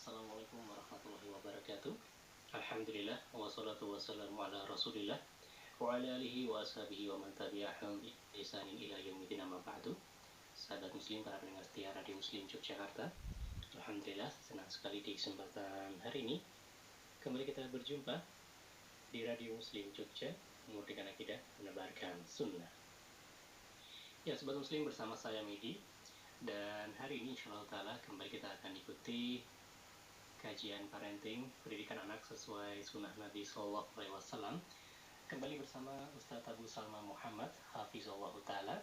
Assalamualaikum warahmatullahi wabarakatuh. Alhamdulillah wassalatu wassalamu ala Rasulillah wa ala alihi wa ashabihi wa man tabi'ahum bi ihsanin ila yaumil amma ba'du. Sahabat muslim, para pendengar setia Radio Muslim Yogyakarta. Alhamdulillah senang sekali di kesempatan hari ini kembali kita berjumpa di Radio Muslim Jogja, memurnikan akidah, menebarkan sunnah. Ya, sobat muslim, bersama saya Medi, dan hari ini insyaallah ta'ala kembali kita akan ikuti kajian parenting, pendidikan anak sesuai sunnah Nabi SAW. Kembali bersama Ustadz Abu Salma Muhammad Hafizullah Ta'ala,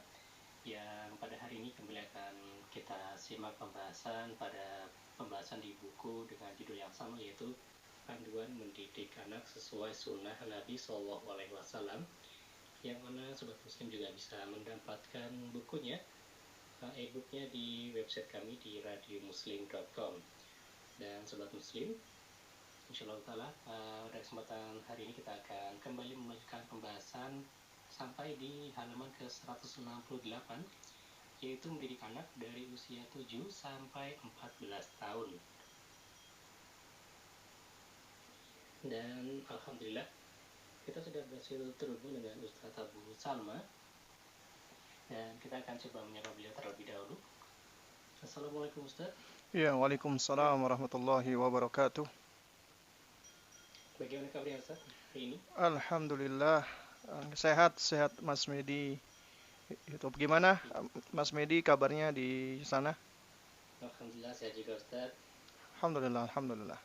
yang pada hari ini kembali akan kita simak pembahasan di buku dengan judul yang sama, yaitu Panduan Mendidik Anak Sesuai Sunnah Nabi SAW, yang mana sobat muslim juga bisa mendapatkan bukunya, e-booknya di website kami di radiomuslim.com. Dan sobat muslim, insyaallah ta'ala pada kesempatan hari ini kita akan kembali melanjutkan pembahasan sampai di halaman ke-168, yaitu mendidik anak dari usia 7 sampai 14 tahun. Dan alhamdulillah kita sudah berhasil terhubung dengan Ustadz Abu Salma, dan kita akan coba menyapa beliau terlebih dahulu. Assalamualaikum Ustadz. Ya, waalaikumsalam warahmatullahi wabarakatuh. Bagaimana kabarnya Ustadz hari ini? Alhamdulillah, sehat Mas Medi. Itu gimana Mas Medi kabarnya di sana? Alhamdulillah sehat juga Ustadz. Alhamdulillah.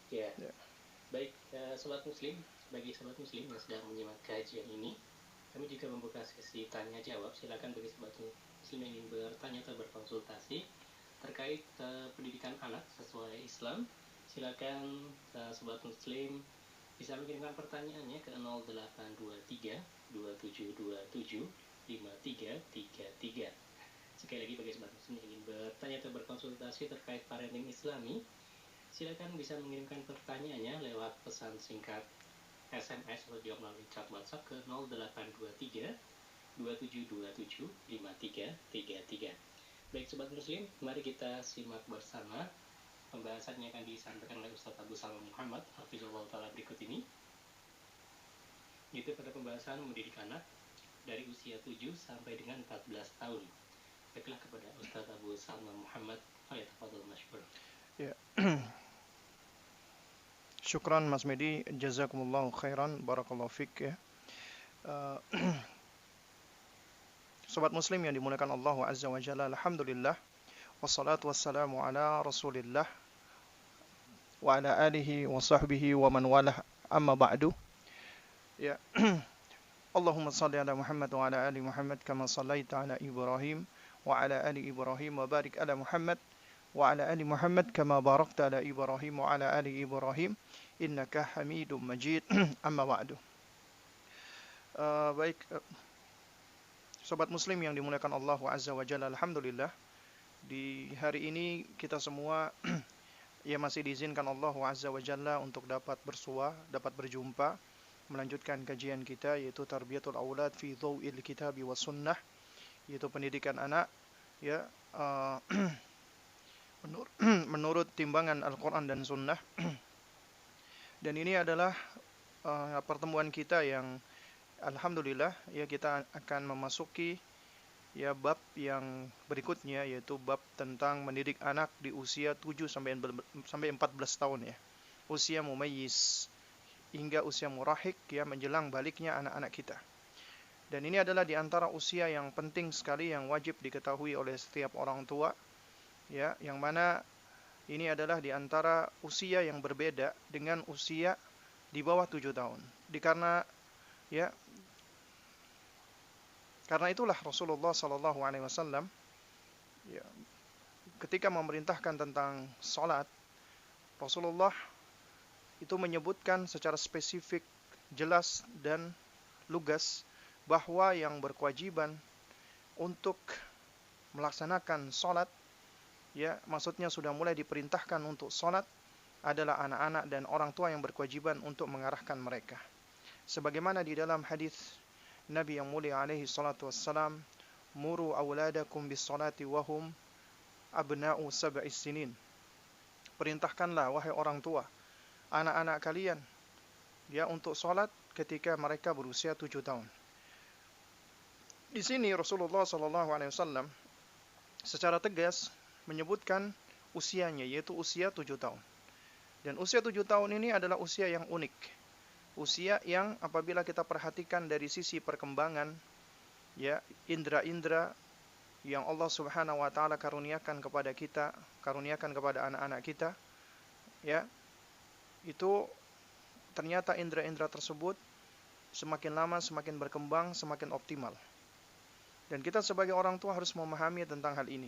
Ya. Baik, sobat muslim, bagi sobat muslim yang sedang menyimak kajian ini, kami juga membuka sesi tanya jawab. Silakan bagi sobat muslim yang ingin bertanya atau berkonsultasi terkait pendidikan anak sesuai Islam, silakan sobat muslim bisa mengirimkan pertanyaannya ke 0823 2727 5333. Sekali lagi, bagi sobat muslim yang ingin bertanya atau berkonsultasi terkait parenting Islami, silakan bisa mengirimkan pertanyaannya lewat pesan singkat SMS atau juga melalui chat WhatsApp ke 0823 2727 5333. Baik sobat muslim, mari kita simak bersama pembahasan yang akan disampaikan oleh Ustadz Abu Salma Muhammad Hafizullah Ta'ala berikut ini, yaitu pada pembahasan mendidik anak dari usia 7 sampai dengan 14 tahun. Baiklah, kepada Ustadz Abu Salma Muhammad, falyatafadhal mashkur. Ya. Syukran Mas Medi, jazakumullahu khairan, barakallahu fik ya. Sobat muslim yang dimuliakan Allah Azza wa Jalla, alhamdulillah wassalatu wassalamu ala Rasulillah wa ala alihi wa sahbihi wa man walah, amma ba'du. Ya. Allahumma salli ala Muhammad wa ala ali Muhammad kama sallaita ala Ibrahim wa ala ali Ibrahim wa barik ala Muhammad wa ala ali Muhammad kama barakta ala Ibrahim wa ala ali Ibrahim innaka Hamidum Majid. Amma ba'du. Baik, sobat muslim yang dimuliakan Allah Azza wa Jalla, alhamdulillah di hari ini kita semua ya masih diizinkan Allah Azza wa Jalla untuk dapat bersua, dapat berjumpa, melanjutkan kajian kita, yaitu Tarbiyatul Aulad fi Dhaw'il Kitabi was Sunnah, yaitu pendidikan anak ya menurut timbangan Al-Quran dan Sunnah. Dan ini adalah pertemuan kita yang alhamdulillah ya kita akan memasuki ya bab yang berikutnya, yaitu bab tentang mendidik anak di usia 7 sampai 14 tahun ya. Usia mumayyiz hingga usia murahik ya, menjelang baliknya anak-anak kita. Dan ini adalah di antara usia yang penting sekali yang wajib diketahui oleh setiap orang tua ya, yang mana ini adalah di antara usia yang berbeda dengan usia di bawah 7 tahun. Karena itulah Rasulullah SAW ya, ketika memerintahkan tentang salat, Rasulullah itu menyebutkan secara spesifik, jelas dan lugas bahwa yang berkewajiban untuk melaksanakan salat ya, maksudnya sudah mulai diperintahkan untuk salat adalah anak-anak dan orang tua yang berkewajiban untuk mengarahkan mereka. Sebagaimana di dalam hadis Nabi yang mulia alaihi salatu wassalam, muru awladakum bis salati wahum abna'u sab'is sinin. perintahkanlah wahai orang tua anak-anak kalian ya untuk sholat ketika mereka berusia 7 tahun. Di sini Rasulullah SAW secara tegas menyebutkan usianya, yaitu usia 7 tahun. Dan usia 7 tahun ini adalah usia yang unik. Usia yang apabila kita perhatikan dari sisi perkembangan ya, indera-indera yang Allah Subhanahu wa taala karuniakan kepada kita, karuniakan kepada anak-anak kita, ya. Itu ternyata indera-indera tersebut semakin lama semakin berkembang, semakin optimal. Dan kita sebagai orang tua harus memahami tentang hal ini.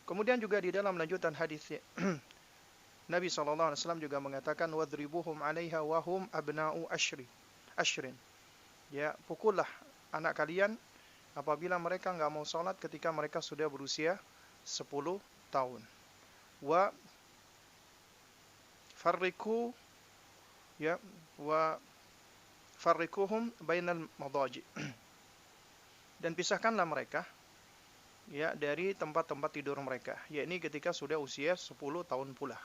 Kemudian juga di dalam lanjutan hadis Nabi SAW juga mengatakan wadribuhum 'alaiha wa hum abna'u ashrin. Ya, pukullah anak kalian apabila mereka enggak mau salat ketika mereka sudah berusia 10 tahun. Wa farriqu ya wa farriquhum bainal madaji. Dan pisahkanlah mereka ya dari tempat-tempat tidur mereka, yakni ketika sudah usia 10 tahun pula.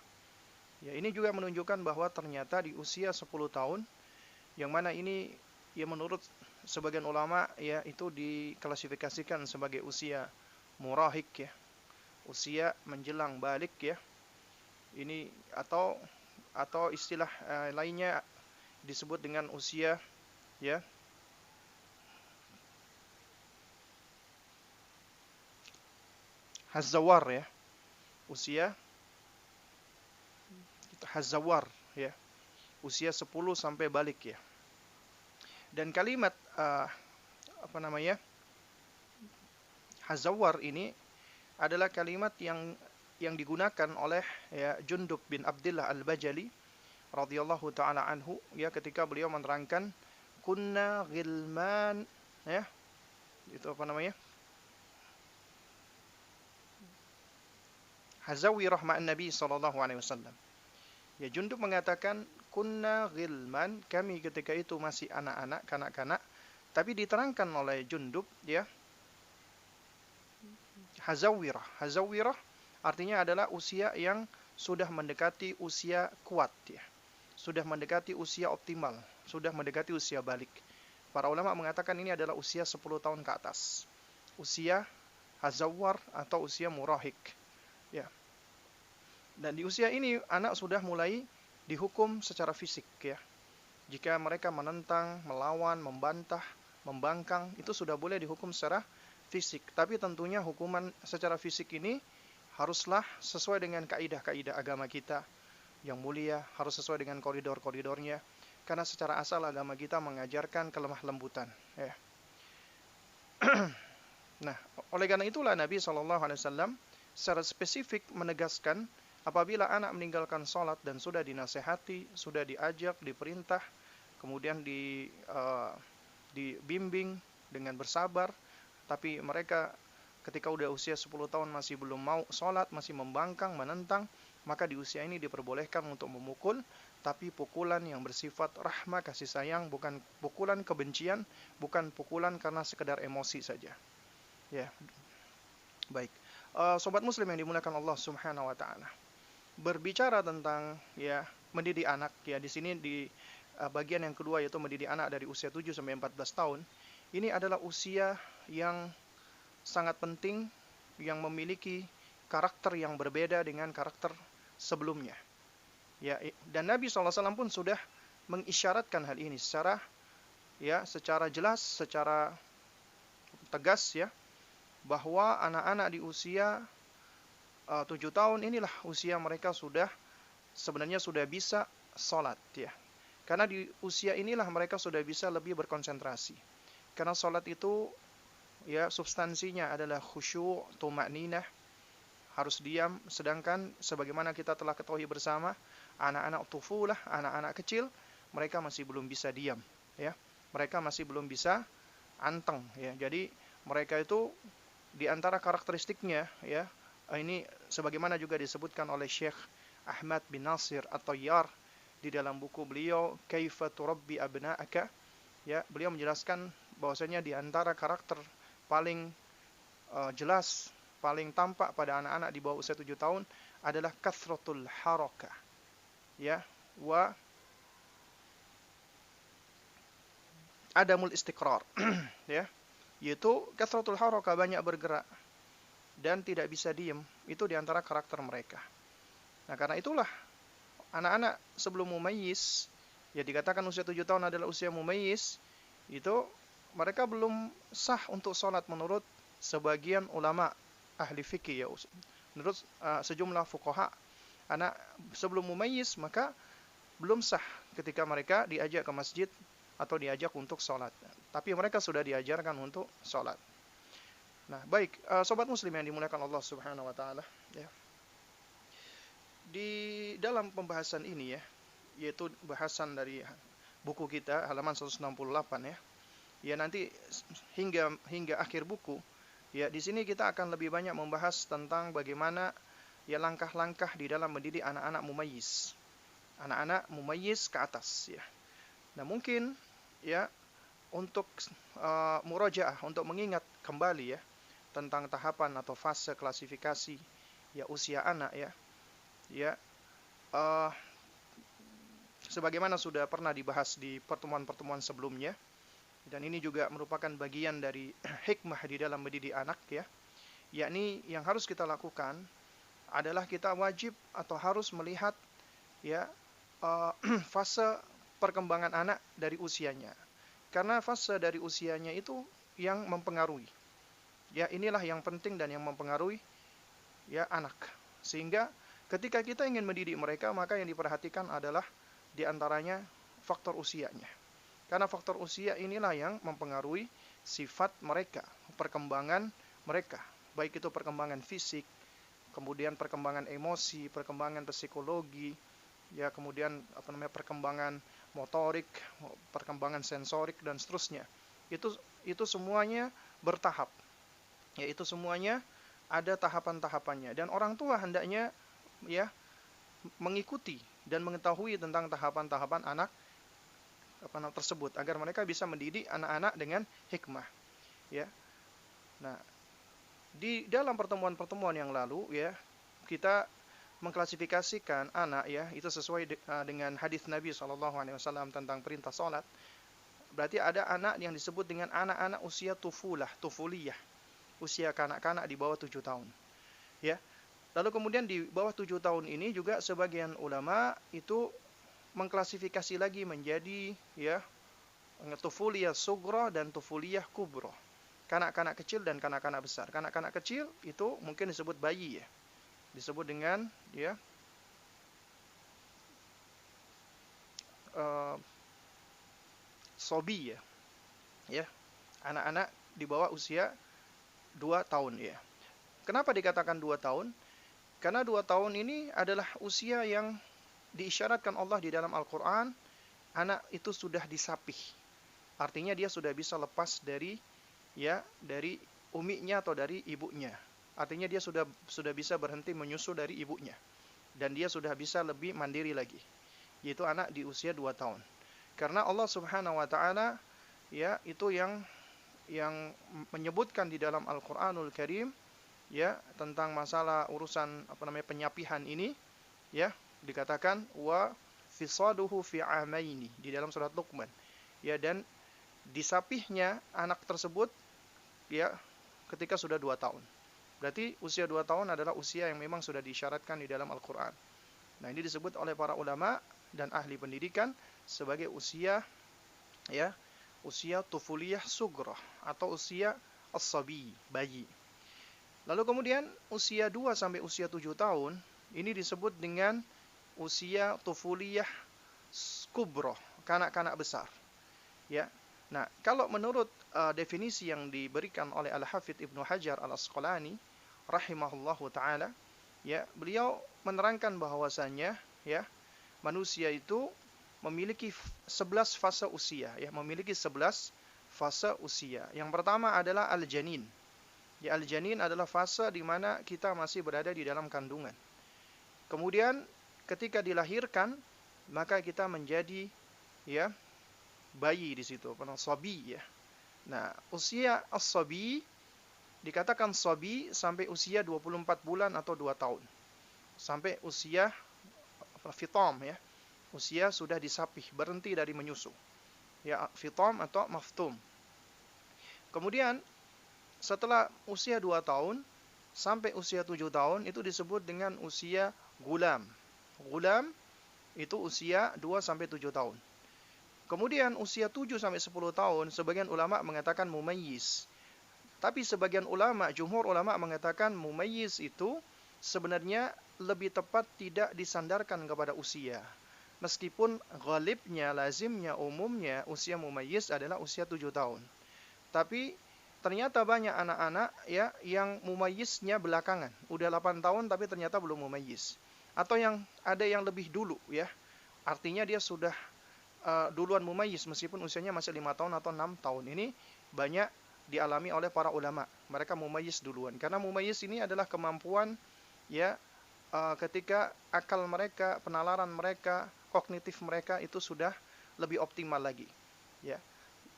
Ya, ini juga menunjukkan bahwa ternyata di usia 10 tahun yang mana ini ya menurut sebagian ulama ya itu diklasifikasikan sebagai usia murahik ya. Usia menjelang balik ya. Ini atau istilah lainnya disebut dengan usia ya hazawar ya. Usia hazawar ya. Usia 10 sampai balik ya. Dan kalimat hazawar ini adalah kalimat yang digunakan oleh ya Jundub bin Abdullah Al-Bajali radhiyallahu taala anhu ya ketika beliau menerangkan kunna ghilman ya. Itu hazawirah ma'an Nabi sallallahu alaihi wasallam. Ya, Jundub mengatakan kunna ghilman, kami ketika itu masih anak-anak, kanak-kanak, tapi diterangkan oleh Jundub ya hazawirah. Hazawirah artinya adalah usia yang sudah mendekati usia kuat ya. Sudah mendekati usia optimal, sudah mendekati usia balik. Para ulama mengatakan ini adalah usia 10 tahun ke atas. Usia hazawar atau usia murahik. Ya. Dan di usia ini anak sudah mulai dihukum secara fisik ya. Jika mereka menentang, melawan, membantah, membangkang, itu sudah boleh dihukum secara fisik. Tapi tentunya hukuman secara fisik ini haruslah sesuai dengan kaidah-kaidah agama kita yang mulia, harus sesuai dengan koridor-koridornya. Karena secara asal agama kita mengajarkan kelemah lembutan ya. Nah, oleh karena itulah Nabi SAW secara spesifik menegaskan apabila anak meninggalkan sholat dan sudah dinasehati, sudah diajak, diperintah, kemudian dibimbing dengan bersabar, tapi mereka ketika udah usia 10 tahun masih belum mau sholat, masih membangkang, menentang, maka di usia ini diperbolehkan untuk memukul, tapi pukulan yang bersifat rahmah, kasih sayang, bukan pukulan kebencian, bukan pukulan karena sekedar emosi saja. Ya, baik. Sobat muslim yang dimuliakan Allah Subhanahu wa taala. Berbicara tentang ya mendidik anak ya, di sini di bagian yang kedua yaitu mendidik anak dari usia 7 sampai 14 tahun. Ini adalah usia yang sangat penting yang memiliki karakter yang berbeda dengan karakter sebelumnya. Ya, dan Nabi SAW pun sudah mengisyaratkan hal ini secara jelas, secara tegas ya, bahwa anak-anak di usia 7 tahun inilah usia mereka sebenarnya sudah bisa sholat ya. Karena di usia inilah mereka sudah bisa lebih berkonsentrasi. Karena sholat itu ya substansinya adalah khusyuk, tuma'ninah, harus diam, sedangkan sebagaimana kita telah ketahui bersama, anak-anak tufulah, anak-anak kecil, mereka masih belum bisa diam ya. Mereka masih belum bisa anteng ya. Jadi mereka itu di antara karakteristiknya ya, ini sebagaimana juga disebutkan oleh Syekh Ahmad bin Nasir At-Tayyar di dalam buku beliau Kaifa Turabbi Abna'aka ya, beliau menjelaskan bahwasanya di antara karakter paling jelas paling tampak pada anak-anak di bawah usia 7 tahun adalah kathratul harakah, ya, wa adamul istiqrar, ya, yaitu kathratul harakah, banyak bergerak dan tidak bisa diem. Itu diantara karakter mereka. Nah, karena itulah anak-anak sebelum mumayyiz, ya dikatakan usia 7 tahun adalah usia mumayyiz, itu mereka belum sah untuk sholat menurut sebagian ulama ahli fikih, ya, menurut sejumlah fuqaha. Anak sebelum mumayyiz maka belum sah ketika mereka diajak ke masjid atau diajak untuk sholat. Tapi mereka sudah diajarkan untuk sholat. Nah, baik, sobat muslim yang dimuliakan Allah Subhanahu wa taala, ya. Di dalam pembahasan ini, ya, yaitu bahasan dari buku kita halaman 168, ya. Ya, nanti hingga akhir buku, ya, di sini kita akan lebih banyak membahas tentang bagaimana, ya, langkah-langkah di dalam mendidik anak-anak mumayyiz. Anak-anak mumayyiz ke atas, ya. Nah, mungkin, ya, untuk murajaah, untuk mengingat kembali, ya, tentang tahapan atau fase klasifikasi, ya, usia anak, ya. Ya, sebagaimana sudah pernah dibahas di pertemuan-pertemuan sebelumnya, dan ini juga merupakan bagian dari hikmah di dalam mendidik anak, ya, yakni yang harus kita lakukan adalah kita wajib atau harus melihat, ya, fase perkembangan anak dari usianya, karena fase dari usianya itu yang mempengaruhi, ya, inilah yang penting dan yang mempengaruhi, ya, anak. Sehingga ketika kita ingin mendidik mereka, maka yang diperhatikan adalah diantaranya faktor usianya. Karena faktor usia inilah yang mempengaruhi sifat mereka, perkembangan mereka. Baik itu perkembangan fisik, kemudian perkembangan emosi, perkembangan psikologi, ya, kemudian perkembangan motorik, perkembangan sensorik, dan seterusnya. Itu semuanya bertahap. Ya, itu semuanya ada tahapan-tahapannya. Dan orang tua hendaknya, ya, mengikuti dan mengetahui tentang tahapan-tahapan anak tersebut agar mereka bisa mendidik anak-anak dengan hikmah, ya. Nah, di dalam pertemuan-pertemuan yang lalu, ya, kita mengklasifikasikan anak, ya, itu sesuai dengan hadis Nabi SAW tentang perintah sholat. Berarti ada anak yang disebut dengan anak-anak usia tufuliyah, usia kanak-kanak di bawah 7 tahun, ya. Lalu kemudian di bawah 7 tahun ini juga sebagian ulama itu mengklasifikasi lagi menjadi, ya, tufuliyah sughra dan tufuliyah kubra. Kanak-kanak kecil dan kanak-kanak besar. Kanak-kanak kecil itu mungkin disebut bayi, ya. Disebut dengan, ya, sobi, ya. Ya. Anak-anak di bawah usia 2 tahun, ya. Kenapa dikatakan 2 tahun? Karena 2 tahun ini adalah usia yang diisyaratkan Allah di dalam Al-Quran, anak itu sudah disapih. Artinya dia sudah bisa lepas dari, ya, dari uminya atau dari ibunya. Artinya dia sudah bisa berhenti menyusu dari ibunya. Dan dia sudah bisa lebih mandiri lagi. Yaitu anak di usia 2 tahun. Karena Allah Subhanahu wa taala, ya, itu yang menyebutkan di dalam Al-Qur'anul Karim, ya, tentang masalah urusan penyapihan ini, ya, dikatakan wa fisaduhu fi amaini di dalam surat Luqman, ya, dan disapihnya anak tersebut, ya, ketika sudah 2 tahun. Berarti usia 2 tahun adalah usia yang memang sudah diisyaratkan di dalam Al-Quran. Nah, ini disebut oleh para ulama dan ahli pendidikan sebagai usia, ya, usia tufuliyah sughra atau usia as-sabi, bayi. Lalu kemudian usia 2 sampai usia 7 tahun ini disebut dengan usia tufuliyah kubra, kanak-kanak besar, ya. Nah, kalau menurut definisi yang diberikan oleh Al-Hafidz Ibnu Hajar Al-Asqalani rahimahullahu taala, ya, beliau menerangkan bahwasannya, ya, manusia itu memiliki 11 fase usia, ya, memiliki 11 fase usia. Yang pertama adalah al-janin. Ya, al-janin adalah fase di mana kita masih berada di dalam kandungan. Kemudian ketika dilahirkan, maka kita menjadi, ya, bayi di situ, sabi, ya. Nah, usia as-sabi dikatakan sabi sampai usia 24 bulan atau 2 tahun. Sampai usia fitam ya. Usia sudah disapih, berhenti dari menyusu. Ya, fitam atau maftum. Kemudian setelah usia 2 tahun sampai usia 7 tahun itu disebut dengan usia gulam. Gulam itu usia 2 sampai 7 tahun. Kemudian usia 7 sampai 10 tahun sebagian ulama mengatakan mumayyiz. Tapi sebagian ulama, jumhur ulama mengatakan mumayyiz itu sebenarnya lebih tepat tidak disandarkan kepada usia. Meskipun ghalibnya, lazimnya, umumnya usia mumayyiz adalah usia 7 tahun. Tapi ternyata banyak anak-anak ya yang mumayyiznya belakangan. Udah 8 tahun tapi ternyata belum mumayyiz. Atau yang ada yang lebih dulu ya. Artinya dia sudah duluan mumayyiz meskipun usianya masih 5 tahun atau 6 tahun. Ini banyak dialami oleh para ulama. Mereka mumayyiz duluan. Karena mumayyiz ini adalah kemampuan ya ketika akal mereka, penalaran mereka, kognitif mereka itu sudah lebih optimal lagi. Ya.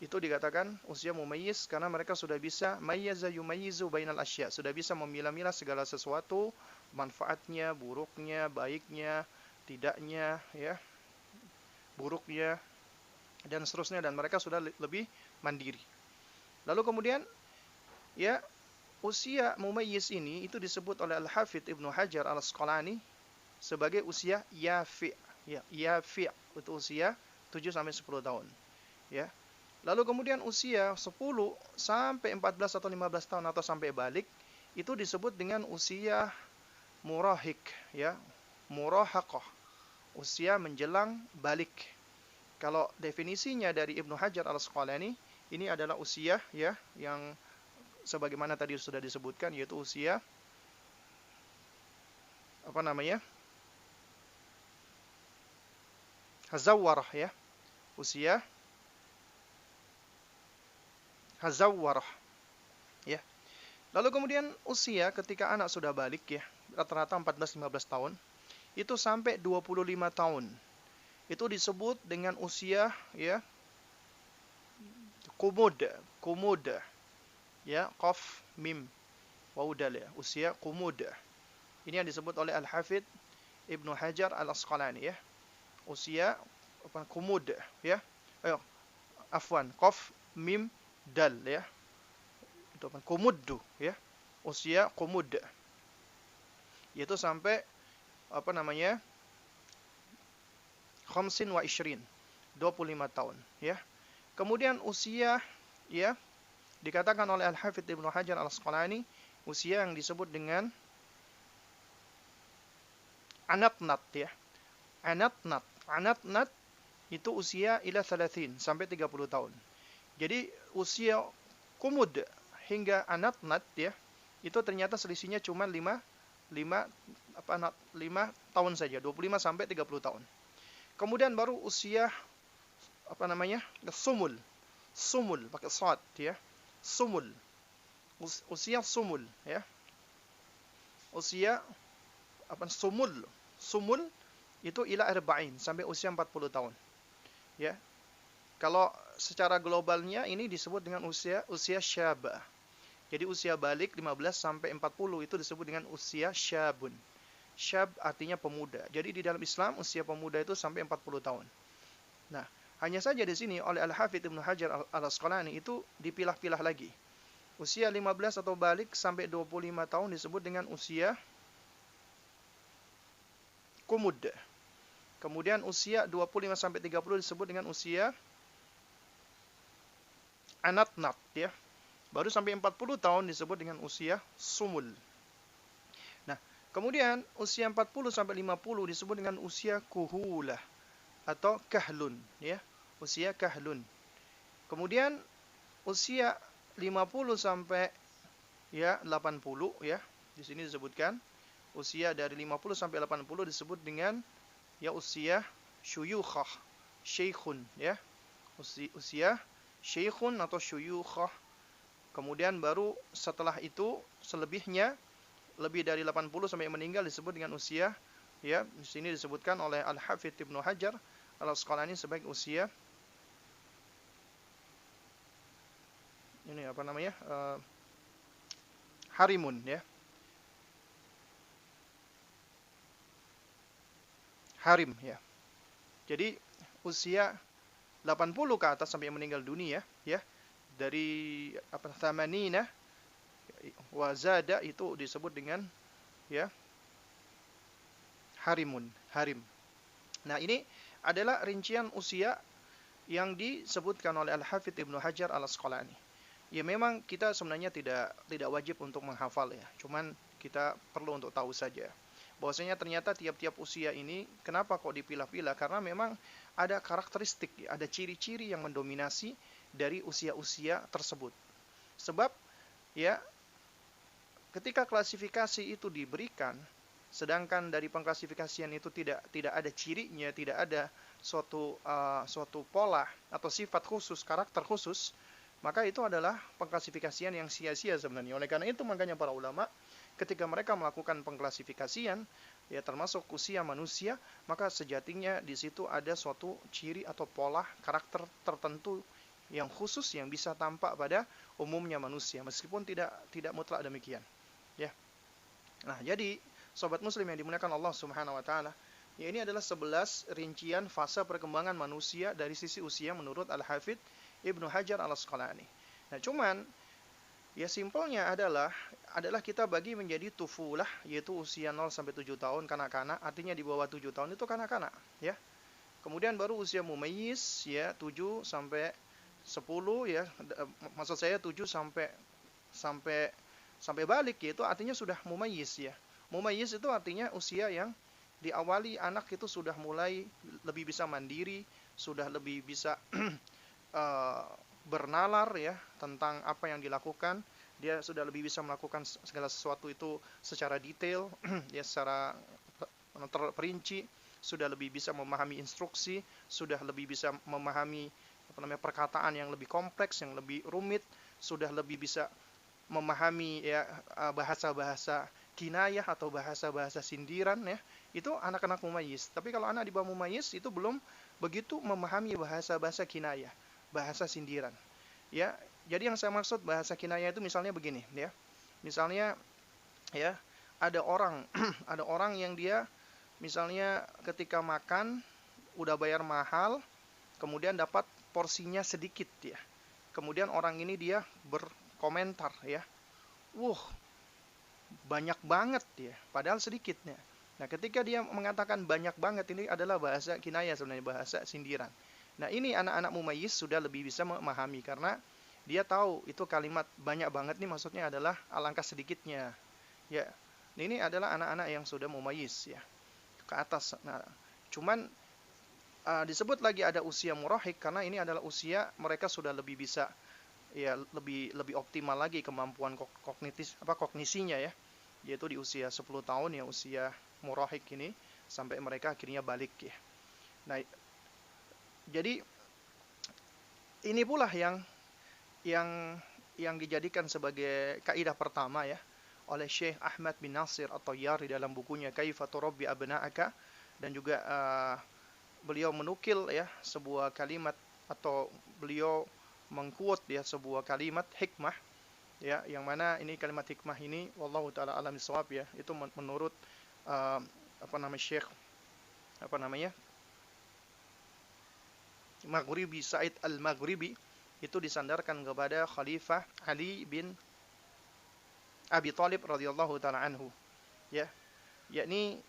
Itu dikatakan usia mumayyiz karena mereka sudah bisa mayyaza yumayyizu bainal asya, sudah bisa memilah-milah segala sesuatu, manfaatnya, buruknya, baiknya, tidaknya, ya, buruknya dan seterusnya, dan mereka sudah lebih mandiri. Lalu kemudian ya usia mumayyiz ini itu disebut oleh Al-Hafidz Ibnu Hajar Al-Asqalani sebagai usia yafi'. Ya, yafi' itu usia 7 sampai 10 tahun. Ya. Lalu kemudian usia 10 sampai 14 atau 15 tahun atau sampai balik itu disebut dengan usia murahik, ya, murahaqah, usia menjelang balik. Kalau definisinya dari Ibnu Hajar Al-Asqalani, ini adalah usia ya yang sebagaimana tadi sudah disebutkan, yaitu usia hazawwarah ya. Usia hazawwarah ya. Lalu kemudian usia ketika anak sudah balik ya, rata-rata 14-15 tahun, itu sampai 25 tahun. Itu disebut dengan usia ya kumud ya, qaf mim waw dal ya, usia kumud. Ini yang disebut oleh Al-Hafidz Ibnu Hajar Al-Asqalani ya. Usia kumud ya. Qaf mim dal ya. Itu kumuddu ya. Usia kumud. Yaitu sampai 25 tahun ya. Kemudian usia ya dikatakan oleh Al-Hafidz Ibnu Hajar Al-Asqalani usia yang disebut dengan anatnat ya. Anatnat itu usia ila 30 sampai 30 tahun. Jadi usia kumud hingga anatnat ya, itu ternyata selisihnya cuma 5 tahun saja, 25 sampai 30 tahun. Kemudian baru usia sumul pakai sad ya. Usia sumul ya. Usia sumul itu ila arba'in sampai usia 40 tahun. Ya. Kalau secara globalnya ini disebut dengan usia syab. Jadi usia balik 15 sampai 40 itu disebut dengan usia syabun. Syab artinya pemuda. Jadi di dalam Islam usia pemuda itu sampai 40 tahun. Nah, hanya saja di sini oleh Al-Hafidz Ibnu Hajar Al-Asqalani itu dipilah-pilah lagi. Usia 15 atau balik sampai 25 tahun disebut dengan usia kumud. Kemudian usia 25 sampai 30 disebut dengan usia anatnat ya. Baru sampai 40 tahun disebut dengan usia sumul. Nah, kemudian usia 40 sampai 50 disebut dengan usia kuhulah atau kahlun ya. Usia kahlun. Kemudian usia 50 sampai 80 ya. Di sini disebutkan usia dari 50 sampai 80 disebut dengan ya usia syuyukhah, syekhun ya. Usia syekhun atau syuyukhah. Kemudian baru setelah itu selebihnya lebih dari 80 sampai meninggal disebut dengan usia ya. Di sini disebutkan oleh Al-Hafidz Ibnu Hajar Al-Asqalani sebagai usia harimun ya. Harim ya. Jadi usia 80 ke atas sampai meninggal dunia ya. Dari thamanina wa zada itu disebut dengan ya harimun, harim. Nah, ini adalah rincian usia yang disebutkan oleh Al-Hafidz Ibnu Hajar Al-Asqalani. Ya memang kita sebenarnya tidak wajib untuk menghafal ya. Cuman kita perlu untuk tahu saja. Bahwasanya ternyata tiap-tiap usia ini kenapa kok dipilah-pilah? Karena memang ada karakteristik, ada ciri-ciri yang mendominasi dari usia-usia tersebut. Sebab ya ketika klasifikasi itu diberikan, sedangkan dari pengklasifikasian itu tidak ada cirinya, tidak ada suatu pola atau sifat khusus, karakter khusus, maka itu adalah pengklasifikasian yang sia-sia sebenarnya. Oleh karena itu makanya para ulama ketika mereka melakukan pengklasifikasian ya termasuk usia manusia, maka sejatinya di situ ada suatu ciri atau pola karakter tertentu yang khusus yang bisa tampak pada umumnya manusia meskipun tidak mutlak demikian. Ya. Nah, jadi sobat muslim yang dimuliakan Allah Subhanahu wa taala, ya ini adalah 11 rincian fase perkembangan manusia dari sisi usia menurut Al-Hafidz Ibnu Hajar Al-Asqalani. Nah, cuman ya simpelnya adalah kita bagi menjadi tufulah, yaitu usia 0 sampai 7 tahun kanak-kanak, artinya di bawah 7 tahun itu kanak-kanak, ya. Kemudian baru usia mumayyiz ya 7 sampai 10 ya, maksud saya 7 sampai balik, yaitu artinya sudah mumayyiz ya. Mumayyiz itu artinya usia yang diawali anak itu sudah mulai lebih bisa mandiri, sudah lebih bisa bernalar ya tentang apa yang dilakukan, dia sudah lebih bisa melakukan segala sesuatu itu secara detail ya, secara terperinci, sudah lebih bisa memahami instruksi, sudah lebih bisa memahami perkataan yang lebih kompleks, yang lebih rumit, sudah lebih bisa memahami ya bahasa-bahasa kinayah atau bahasa-bahasa sindiran ya. Itu anak-anak mumayyiz. Tapi kalau anak di bawah mumayyiz itu belum begitu memahami bahasa-bahasa kinayah, bahasa sindiran. Ya, jadi yang saya maksud bahasa kinayah itu misalnya begini ya. Misalnya ya, ada orang ada orang yang dia misalnya ketika makan udah bayar mahal, kemudian dapat porsinya sedikit ya. Kemudian orang ini dia berkomentar ya. Banyak banget ya, padahal sedikitnya. Nah, ketika dia mengatakan banyak banget, ini adalah bahasa kinayah sebenarnya, bahasa sindiran. Nah, ini anak-anak mumayyiz sudah lebih bisa memahami karena dia tahu itu kalimat banyak banget nih maksudnya adalah alangkah sedikitnya. Ya. Ini adalah anak-anak yang sudah mumayyiz ya. Ke atas. Nah, cuman disebut lagi ada usia murahik karena ini adalah usia mereka sudah lebih bisa ya lebih optimal lagi kemampuan kognisinya ya. Yaitu di usia 10 tahun ya, usia murahik ini sampai mereka akhirnya balik ya. Nah, jadi ini pula yang dijadikan sebagai kaidah pertama ya oleh Syekh Ahmad bin Nasir At-Tayyari dalam bukunya Kaifa Turabbi Abna'aka, dan juga beliau menukil ya sebuah kalimat atau beliau mengquote ya sebuah kalimat hikmah ya, yang mana ini kalimat hikmah ini wallahu taala alam bisawab ya, itu menurut Syekh Maghribi, Said Al-Maghribi, itu disandarkan kepada Khalifah Ali bin Abi Thalib radhiyallahu taala anhu ya, yakni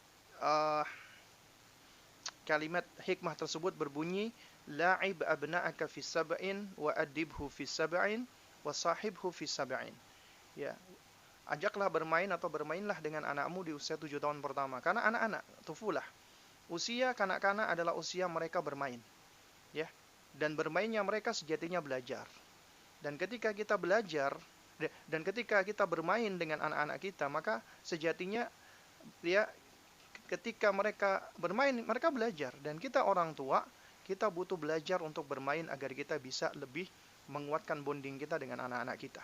kalimat hikmah tersebut berbunyi la'ib abna'aka fi sab'in wa adibhu fi sab'in wa sahibhu fi sab'in. Ya, ajaklah bermain atau bermainlah dengan anakmu di usia 7 tahun pertama. Karena anak-anak, tufulah, usia kanak-kanak adalah usia mereka bermain. Ya, dan bermainnya mereka sejatinya belajar. Dan ketika kita belajar dan ketika kita bermain dengan anak-anak kita, maka sejatinya ya ketika mereka bermain, mereka belajar. Dan kita orang tua, kita butuh belajar untuk bermain agar kita bisa lebih menguatkan bonding kita dengan anak-anak kita.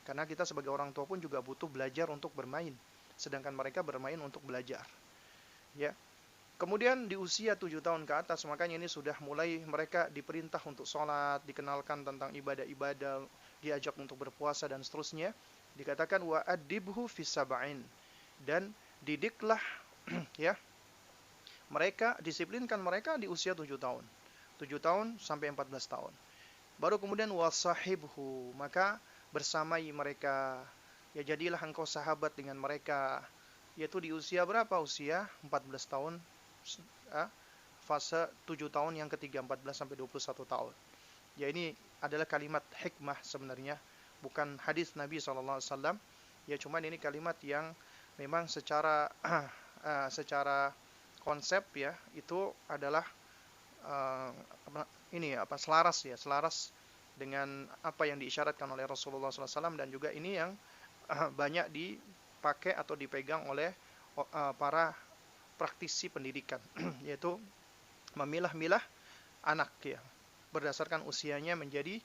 Karena kita sebagai orang tua pun juga butuh belajar untuk bermain, sedangkan mereka bermain untuk belajar. Ya. Kemudian di usia 7 tahun ke atas, makanya ini sudah mulai mereka diperintah untuk sholat, dikenalkan tentang ibadah-ibadah, diajak untuk berpuasa dan seterusnya. Dikatakan wa adibhu fi sab'in, dan didiklah ya mereka, disiplinkan mereka di usia 7 tahun. 7 tahun sampai 14 tahun. Baru kemudian wasahibhu, maka bersamai mereka. Ya jadilah engkau sahabat dengan mereka. Yaitu di usia berapa? Usia 14 tahun. Fase 7 tahun yang ketiga, 14 sampai 21 tahun. Ya ini adalah kalimat hikmah sebenarnya, bukan hadis Nabi SAW. Ya cuman ini kalimat yang memang secara secara konsep ya itu adalah selaras dengan apa yang diisyaratkan oleh Rasulullah SAW, dan juga ini yang banyak dipakai atau dipegang oleh para praktisi pendidikan yaitu memilah-milah anak ya berdasarkan usianya menjadi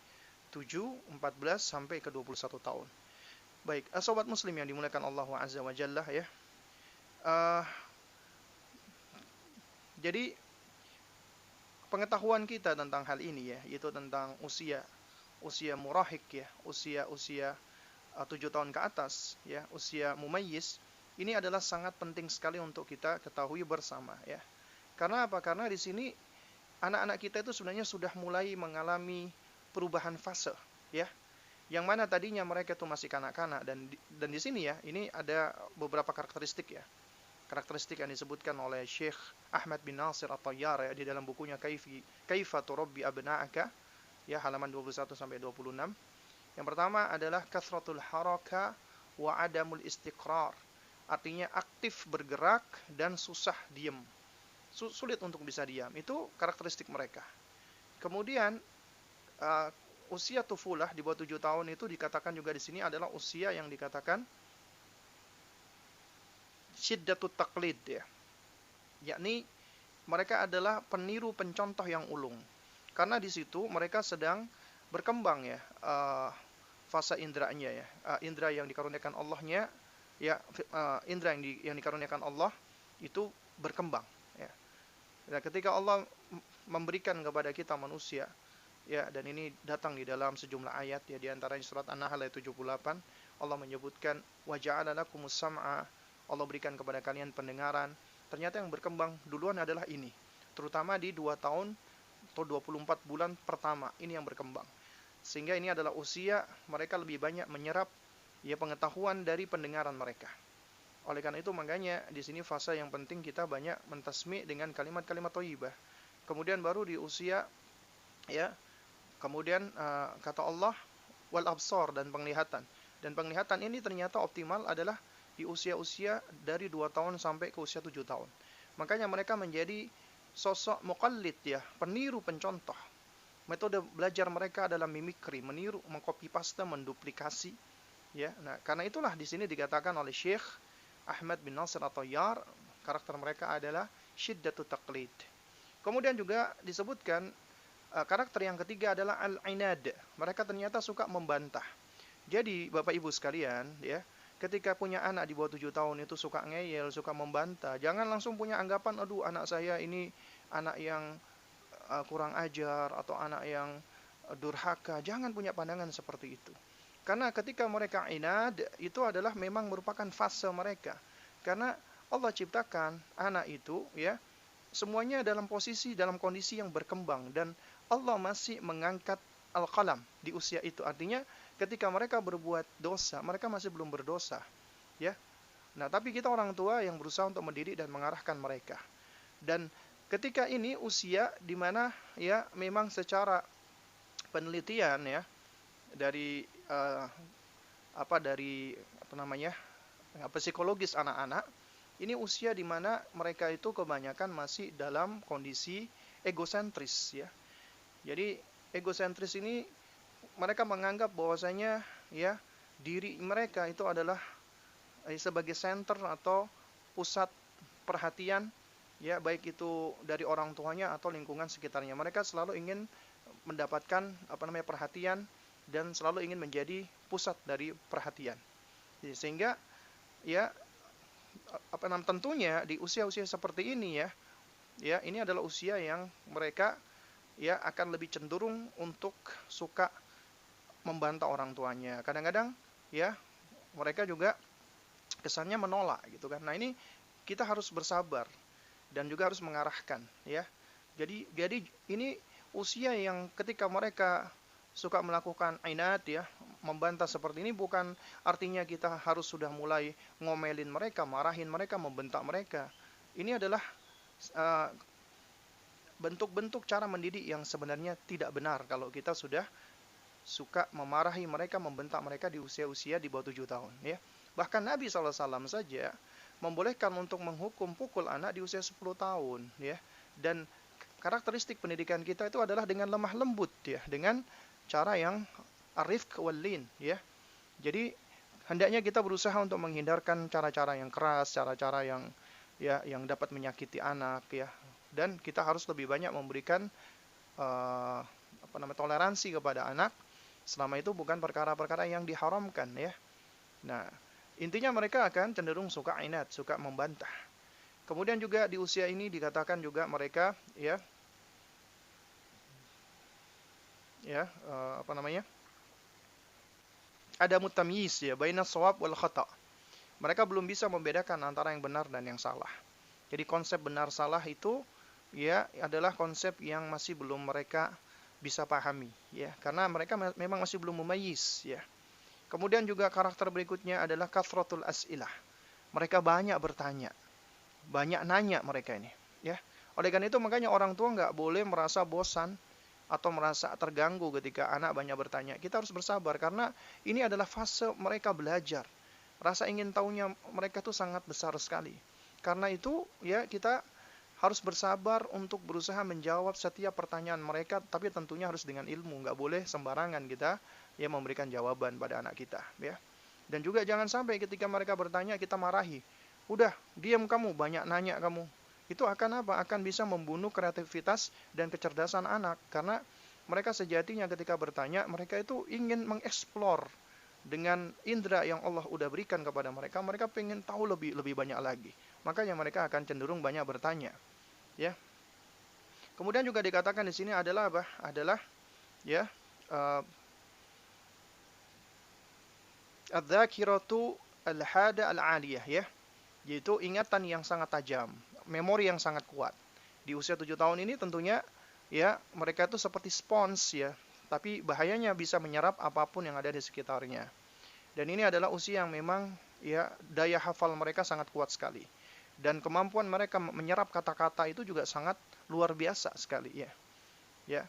7, 14 sampai ke 21 tahun. Baik, sobat muslim yang dimuliakan Allah Azza wa Jalla ya. Jadi pengetahuan kita tentang hal ini ya, yaitu tentang usia murahik ya, usia 7 tahun ke atas ya, usia mumayyiz, ini adalah sangat penting sekali untuk kita ketahui bersama ya. Karena apa? Karena di sini anak-anak kita itu sebenarnya sudah mulai mengalami perubahan fase ya. Yang mana tadinya mereka itu masih kanak-kanak, dan di sini ya, ini ada beberapa karakteristik ya. Karakteristik yang disebutkan oleh Syekh Ahmad bin Nasir At-Tayyar ya, di dalam bukunya Kaifa Turabbi Abna'aka ya, halaman 21 sampai 26. Yang pertama adalah kasratul haraka wa adamul istiqrar. Artinya aktif bergerak dan susah diam. Sulit untuk bisa diam. Itu karakteristik mereka. Kemudian usia tufulah di bawah 7 tahun itu dikatakan juga di sini adalah usia yang dikatakan syiddatut taqlid ya. Yakni mereka adalah peniru pencontoh yang ulung. Karena di situ mereka sedang berkembang ya, fase indranya ya. Indra yang dikaruniakan Allahnya ya, indra yang dikaruniakan Allah itu berkembang ya. Dan ketika Allah memberikan kepada kita manusia ya, dan ini datang di dalam sejumlah ayat ya, di antaranya surat An-Nahl ayat 78, Allah menyebutkan wa ja'ala lakumus sam'a, Allah berikan kepada kalian pendengaran. Ternyata yang berkembang duluan adalah ini, terutama di 2 tahun atau 24 bulan pertama, ini yang berkembang. Sehingga ini adalah usia mereka lebih banyak menyerap ya pengetahuan dari pendengaran mereka. Oleh karena itu makanya di sini fase yang penting kita banyak mentasmi dengan kalimat-kalimat thayyibah. Kemudian baru di usia ya, kemudian kata Allah wal absar, dan penglihatan. Dan penglihatan ini ternyata optimal adalah di usia-usia dari 2 tahun sampai ke usia 7 tahun. Makanya mereka menjadi sosok muqallid ya, peniru pencontoh. Metode belajar mereka adalah mimikri, meniru, mengcopy paste, menduplikasi ya. Nah, karena itulah di sini dikatakan oleh Syekh Ahmad bin Nasir At-Tayyar, karakter mereka adalah syiddatut taqlid. Kemudian juga disebutkan karakter yang ketiga adalah al-inad. Mereka ternyata suka membantah. Jadi Bapak Ibu sekalian ya, ketika punya anak di bawah 7 tahun itu suka ngeyel, suka membantah, jangan langsung punya anggapan, aduh anak saya ini anak yang kurang ajar atau anak yang durhaka. Jangan punya pandangan seperti itu. Karena ketika mereka inad, itu adalah memang merupakan fase mereka. Karena Allah ciptakan anak itu ya, semuanya dalam kondisi yang berkembang, dan Allah masih mengangkat al-qalam di usia itu. Artinya ketika mereka berbuat dosa, mereka masih belum berdosa ya. Nah, tapi kita orang tua yang berusaha untuk mendidik dan mengarahkan mereka. Dan ketika ini usia di mana ya memang secara penelitian ya dari psikologis anak-anak, ini usia di mana mereka itu kebanyakan masih dalam kondisi egosentris ya. Jadi egosentris ini mereka menganggap bahwasanya ya diri mereka itu adalah sebagai center atau pusat perhatian ya, baik itu dari orang tuanya atau lingkungan sekitarnya. Mereka selalu ingin mendapatkan perhatian dan selalu ingin menjadi pusat dari perhatian. Sehingga ya tentunya di usia-usia seperti ini ya ini adalah usia yang mereka ya akan lebih cenderung untuk suka membantah orang tuanya. Kadang-kadang ya mereka juga kesannya menolak gitu kan. Nah, ini kita harus bersabar dan juga harus mengarahkan ya. Jadi ini usia yang ketika mereka suka melakukan inat ya, membantah seperti ini, bukan artinya kita harus sudah mulai ngomelin mereka, marahin mereka, membentak mereka. Ini adalah bentuk-bentuk cara mendidik yang sebenarnya tidak benar kalau kita sudah suka memarahi mereka, membentak mereka di usia-usia di bawah 7 tahun ya. Bahkan Nabi SAW saja membolehkan untuk menghukum pukul anak di usia 10 tahun ya. Dan karakteristik pendidikan kita itu adalah dengan lemah lembut ya, dengan cara yang arifq wal lin ya. Jadi hendaknya kita berusaha untuk menghindarkan cara-cara yang keras, cara-cara yang ya yang dapat menyakiti anak ya. Dan kita harus lebih banyak memberikan toleransi kepada anak selama itu bukan perkara-perkara yang diharamkan ya. Nah, intinya mereka akan cenderung suka inat, suka membantah. Kemudian juga di usia ini dikatakan juga mereka ada mutamyiz ya, bainas shawab wal khata. Mereka belum bisa membedakan antara yang benar dan yang salah. Jadi konsep benar salah itu ya adalah konsep yang masih belum mereka bisa pahami ya, karena mereka memang masih belum mumayyiz ya. Kemudian juga karakter berikutnya adalah kathratul as'ilah. Mereka banyak bertanya, banyak nanya mereka ini ya. Oleh karena itu makanya orang tua nggak boleh merasa bosan atau merasa terganggu ketika anak banyak bertanya. Kita harus bersabar karena ini adalah fase mereka belajar. Rasa ingin tahunya mereka tuh sangat besar sekali. Karena itu ya kita harus bersabar untuk berusaha menjawab setiap pertanyaan mereka, tapi tentunya harus dengan ilmu, nggak boleh sembarangan kita ya memberikan jawaban pada anak kita ya. Dan juga jangan sampai ketika mereka bertanya kita marahi. Udah, diam kamu, banyak nanya kamu. Itu akan apa? Akan bisa membunuh kreativitas dan kecerdasan anak, karena mereka sejatinya ketika bertanya, mereka itu ingin mengeksplor dengan indera yang Allah udah berikan kepada mereka. Mereka pengen tahu lebih banyak lagi. Makanya mereka akan cenderung banyak bertanya. Ya. Kemudian juga dikatakan di sini adalah apa? Adalah ya adzakiratu al-hada al-aliyah ya. Yaitu ingatan yang sangat tajam, memori yang sangat kuat. Di usia 7 tahun ini tentunya ya mereka itu seperti spons ya, tapi bahayanya bisa menyerap apapun yang ada di sekitarnya. Dan ini adalah usia yang memang ya daya hafal mereka sangat kuat sekali. Dan kemampuan mereka menyerap kata-kata itu juga sangat luar biasa sekali ya. Ya.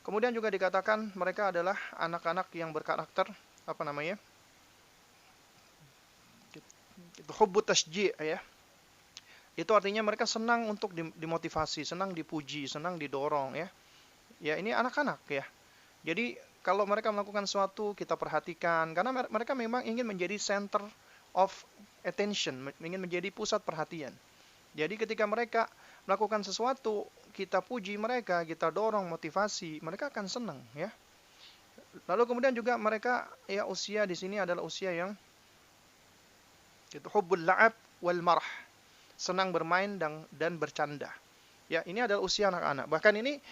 Kemudian juga dikatakan mereka adalah anak-anak yang berkarakter hubbut tasji' ya. Itu artinya mereka senang untuk dimotivasi, senang dipuji, senang didorong ya. Ya, ini anak-anak ya. Jadi kalau mereka melakukan sesuatu kita perhatikan, karena mereka memang ingin menjadi center of attention, ingin menjadi pusat perhatian. Jadi ketika mereka melakukan sesuatu, kita puji mereka, kita dorong, motivasi, mereka akan senang ya. Lalu kemudian juga mereka ya usia di sini adalah usia yang hubbul la'ab wal marah, senang bermain dan bercanda. Ya, ini adalah usia anak-anak. Bahkan ini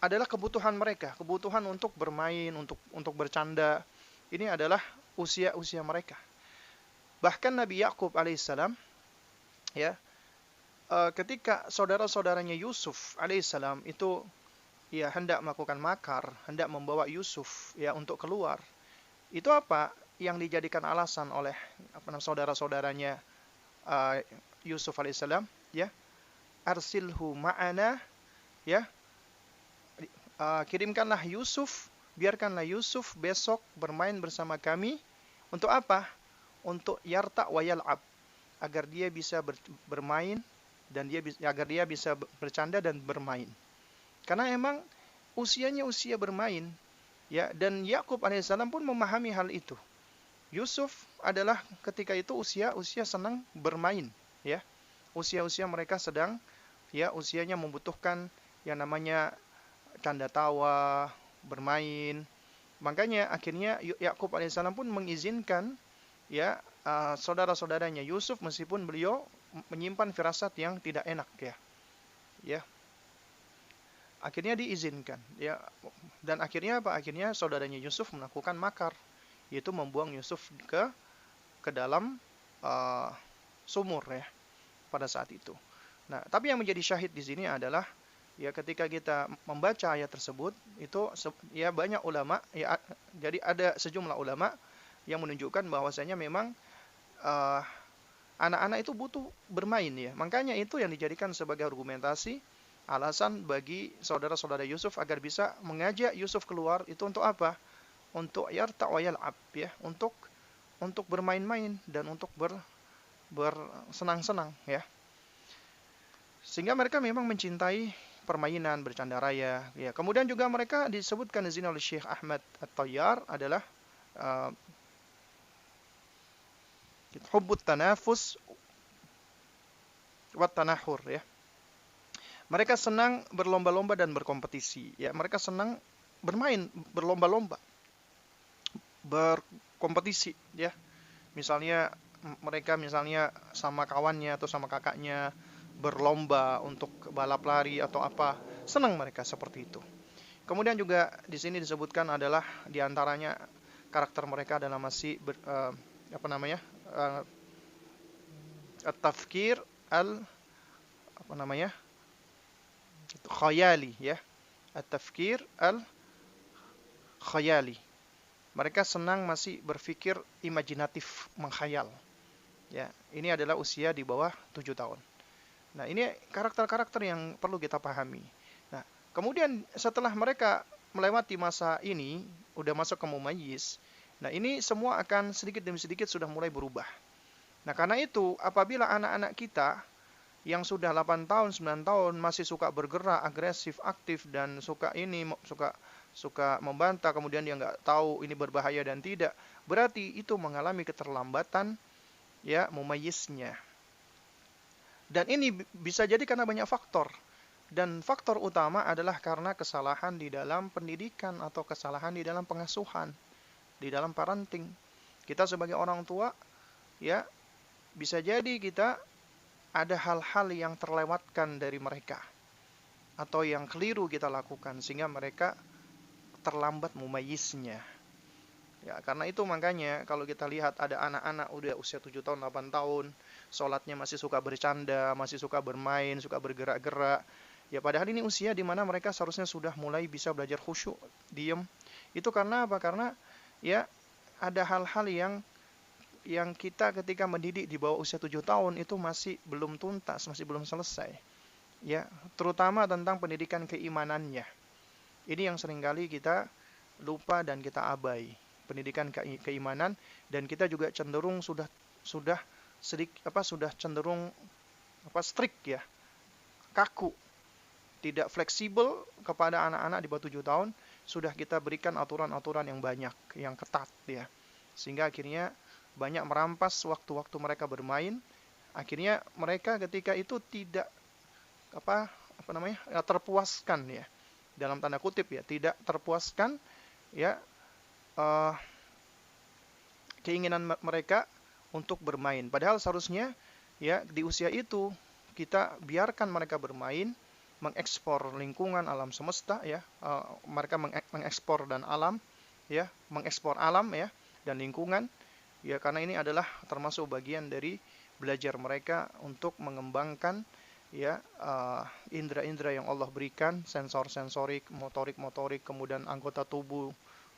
adalah kebutuhan mereka, kebutuhan untuk bermain, untuk bercanda. Ini adalah usia-usia mereka. Bahkan Nabi Yakub alaihissalam ya, ketika saudara-saudaranya Yusuf alaihissalam itu ya hendak melakukan makar, hendak membawa Yusuf ya untuk keluar. Itu apa yang dijadikan alasan oleh saudara-saudaranya Yusuf alaihissalam ya? Arsilhu ma'ana ya. Kirimkanlah Yusuf, biarkanlah Yusuf besok bermain bersama kami. Untuk apa? Untuk yarta wa yal'ab, agar dia bisa bermain dan agar dia bisa bercanda dan bermain. Karena emang usianya usia bermain ya, dan Yakub alaihissalam pun memahami hal itu. Yusuf adalah ketika itu usia senang bermain ya. Usia mereka sedang ya usianya membutuhkan yang namanya canda tawa, bermain. Makanya akhirnya Yakub alaihissalam pun mengizinkan ya saudara-saudaranya Yusuf, meskipun beliau menyimpan firasat yang tidak enak ya. Ya. Akhirnya diizinkan ya. Dan akhirnya apa? Akhirnya saudaranya Yusuf melakukan makar, yaitu membuang Yusuf ke ke dalam sumur ya pada saat itu. Nah, tapi yang menjadi syahid di sini adalah ya ketika kita membaca ayat tersebut itu ya banyak ulama ya, jadi ada sejumlah ulama yang menunjukkan bahwasanya memang anak-anak itu butuh bermain ya. Makanya itu yang dijadikan sebagai argumentasi alasan bagi saudara-saudara Yusuf agar bisa mengajak Yusuf keluar itu untuk apa? Untuk yarta wa yal'ab ya, untuk bermain-main dan untuk bersenang-senang ya. Sehingga mereka memang mencintai permainan, bercanda raya ya. Kemudian juga mereka disebutkan di sini oleh Syekh Ahmad At-Tayyar adalah hubbut tanafus wat tanahur ya. Mereka senang berlomba-lomba dan berkompetisi ya. Mereka senang bermain, berlomba-lomba, berkompetisi ya. Misalnya mereka sama kawannya atau sama kakaknya berlomba untuk balap lari atau apa, senang mereka seperti itu. Kemudian juga di sini disebutkan adalah diantaranya karakter mereka adalah masih at-tafkir khayali ya, at-tafkir al-khayali. Mereka senang masih berpikir imajinatif, menghayal. Ya, ini adalah usia di bawah 7 tahun. Nah, ini karakter-karakter yang perlu kita pahami. Nah, kemudian setelah mereka melewati masa ini, udah masuk ke mumayyiz. Nah, ini semua akan sedikit demi sedikit sudah mulai berubah. Nah, karena itu apabila anak-anak kita yang sudah 8 tahun, 9 tahun masih suka bergerak, agresif, aktif dan suka membantah, kemudian dia nggak tahu ini berbahaya dan tidak, berarti itu mengalami keterlambatan ya mumayyiznya. Dan ini bisa jadi karena banyak faktor. Dan faktor utama adalah karena kesalahan di dalam pendidikan atau kesalahan di dalam pengasuhan, di dalam parenting. Kita sebagai orang tua ya bisa jadi kita ada hal-hal yang terlewatkan dari mereka atau yang keliru kita lakukan sehingga mereka terlambat mumayyiznya. Ya, karena itu makanya kalau kita lihat ada anak-anak udah usia 7 tahun, 8 tahun, sholatnya masih suka bercanda, masih suka bermain, suka bergerak-gerak. Ya padahal ini usia di mana mereka seharusnya sudah mulai bisa belajar khusyuk, diam. Itu karena apa? Karena ya ada hal-hal yang kita ketika mendidik di bawah usia 7 tahun itu masih belum tuntas, masih belum selesai. Ya, terutama tentang pendidikan keimanannya. Ini yang seringkali kita lupa dan kita abai. Pendidikan keimanan, dan kita juga cenderung sudah cenderung strict ya, kaku, tidak fleksibel kepada anak-anak di bawah 7 tahun. Sudah kita berikan aturan-aturan yang banyak, yang ketat ya, sehingga akhirnya banyak merampas waktu-waktu mereka bermain. Akhirnya mereka ketika itu tidak terpuaskan ya, dalam tanda kutip ya, tidak terpuaskan ya keinginan mereka untuk bermain. Padahal seharusnya ya di usia itu kita biarkan mereka bermain, mengekspor lingkungan alam semesta ya, mereka mengekspor dan alam ya, mengekspor alam ya dan lingkungan ya, karena ini adalah termasuk bagian dari belajar mereka untuk mengembangkan ya indera-indera yang Allah berikan, sensor-sensorik, motorik, kemudian anggota tubuh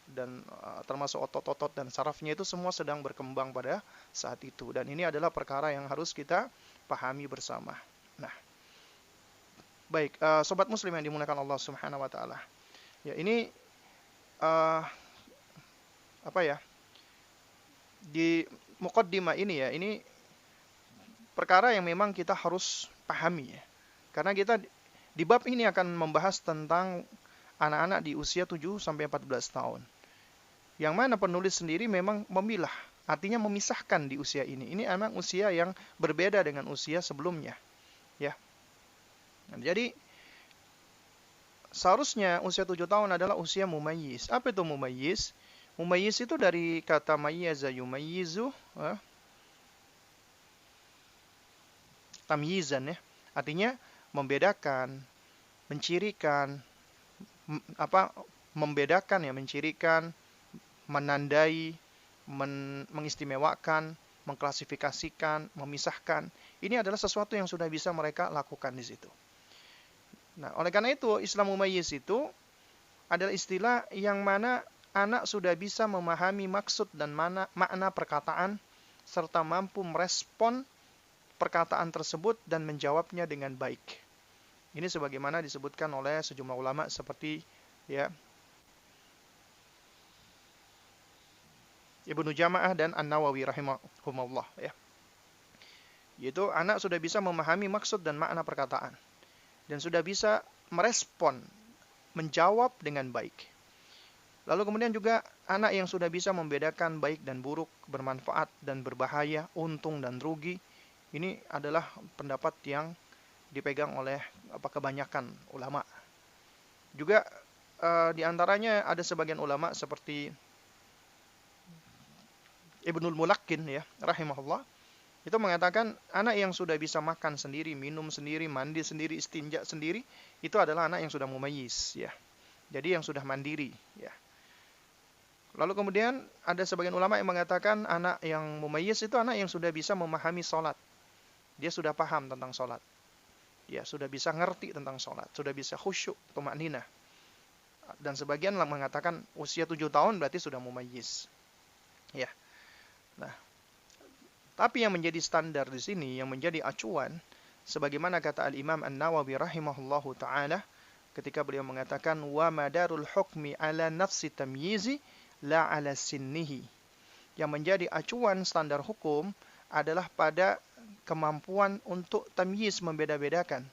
dan termasuk otot-otot dan sarafnya itu semua sedang berkembang pada saat itu. Dan ini adalah perkara yang harus kita pahami bersama. Nah, baik, sobat muslim yang dimuliakan Allah Subhanahu wa taala. Ya, ini di muqaddimah ini ya, ini perkara yang memang kita harus pahami ya. Karena kita di bab ini akan membahas tentang anak-anak di usia 7 sampai 14 tahun. Yang mana penulis sendiri memang memilah, artinya memisahkan di usia ini. Ini memang usia yang berbeda dengan usia sebelumnya. Ya. Nah, jadi seharusnya usia 7 tahun adalah usia mumayyiz. Apa itu mumayyiz? Mumayyiz itu dari kata mayyaza yumayyizu, tamyizan ya. Artinya membedakan, mencirikan, mencirikan, menandai, mengistimewakan, mengklasifikasikan, memisahkan. Ini adalah sesuatu yang sudah bisa mereka lakukan di situ. Nah, oleh karena itu Islam mumayyiz itu adalah istilah yang mana anak sudah bisa memahami maksud dan makna perkataan serta mampu merespon perkataan tersebut dan menjawabnya dengan baik. Ini sebagaimana disebutkan oleh sejumlah ulama seperti ya Ibnu Jama'ah dan An-Nawawi rahimahumullah ya. Yaitu anak sudah bisa memahami maksud dan makna perkataan dan sudah bisa merespon, menjawab dengan baik. Lalu kemudian juga anak yang sudah bisa membedakan baik dan buruk, bermanfaat dan berbahaya, untung dan rugi. Ini adalah pendapat yang dipegang oleh kebanyakan ulama. Juga di antaranya ada sebagian ulama seperti Ibnul Mulakkin ya, rahimahullah. Itu mengatakan anak yang sudah bisa makan sendiri, minum sendiri, mandi sendiri, istinja sendiri, itu adalah anak yang sudah mumayyiz ya. Jadi yang sudah mandiri ya. Lalu kemudian ada sebagian ulama yang mengatakan anak yang mumayyiz itu anak yang sudah bisa memahami sholat. Dia sudah paham tentang sholat. Ya, sudah bisa ngerti tentang sholat, sudah bisa khusyuk, tumakninah. Dan sebagian mengatakan usia 7 tahun berarti sudah mumayyiz. Ya. Nah, tapi yang menjadi standar di sini, yang menjadi acuan, sebagaimana kata Al-Imam An-Nawawi rahimahullahu ta'ala, ketika beliau mengatakan, wa madarul hukmi ala nafsi tamyizi, la ala sinnihi. Yang menjadi acuan standar hukum adalah pada kemampuan untuk tamyiz, membeda-bedakan.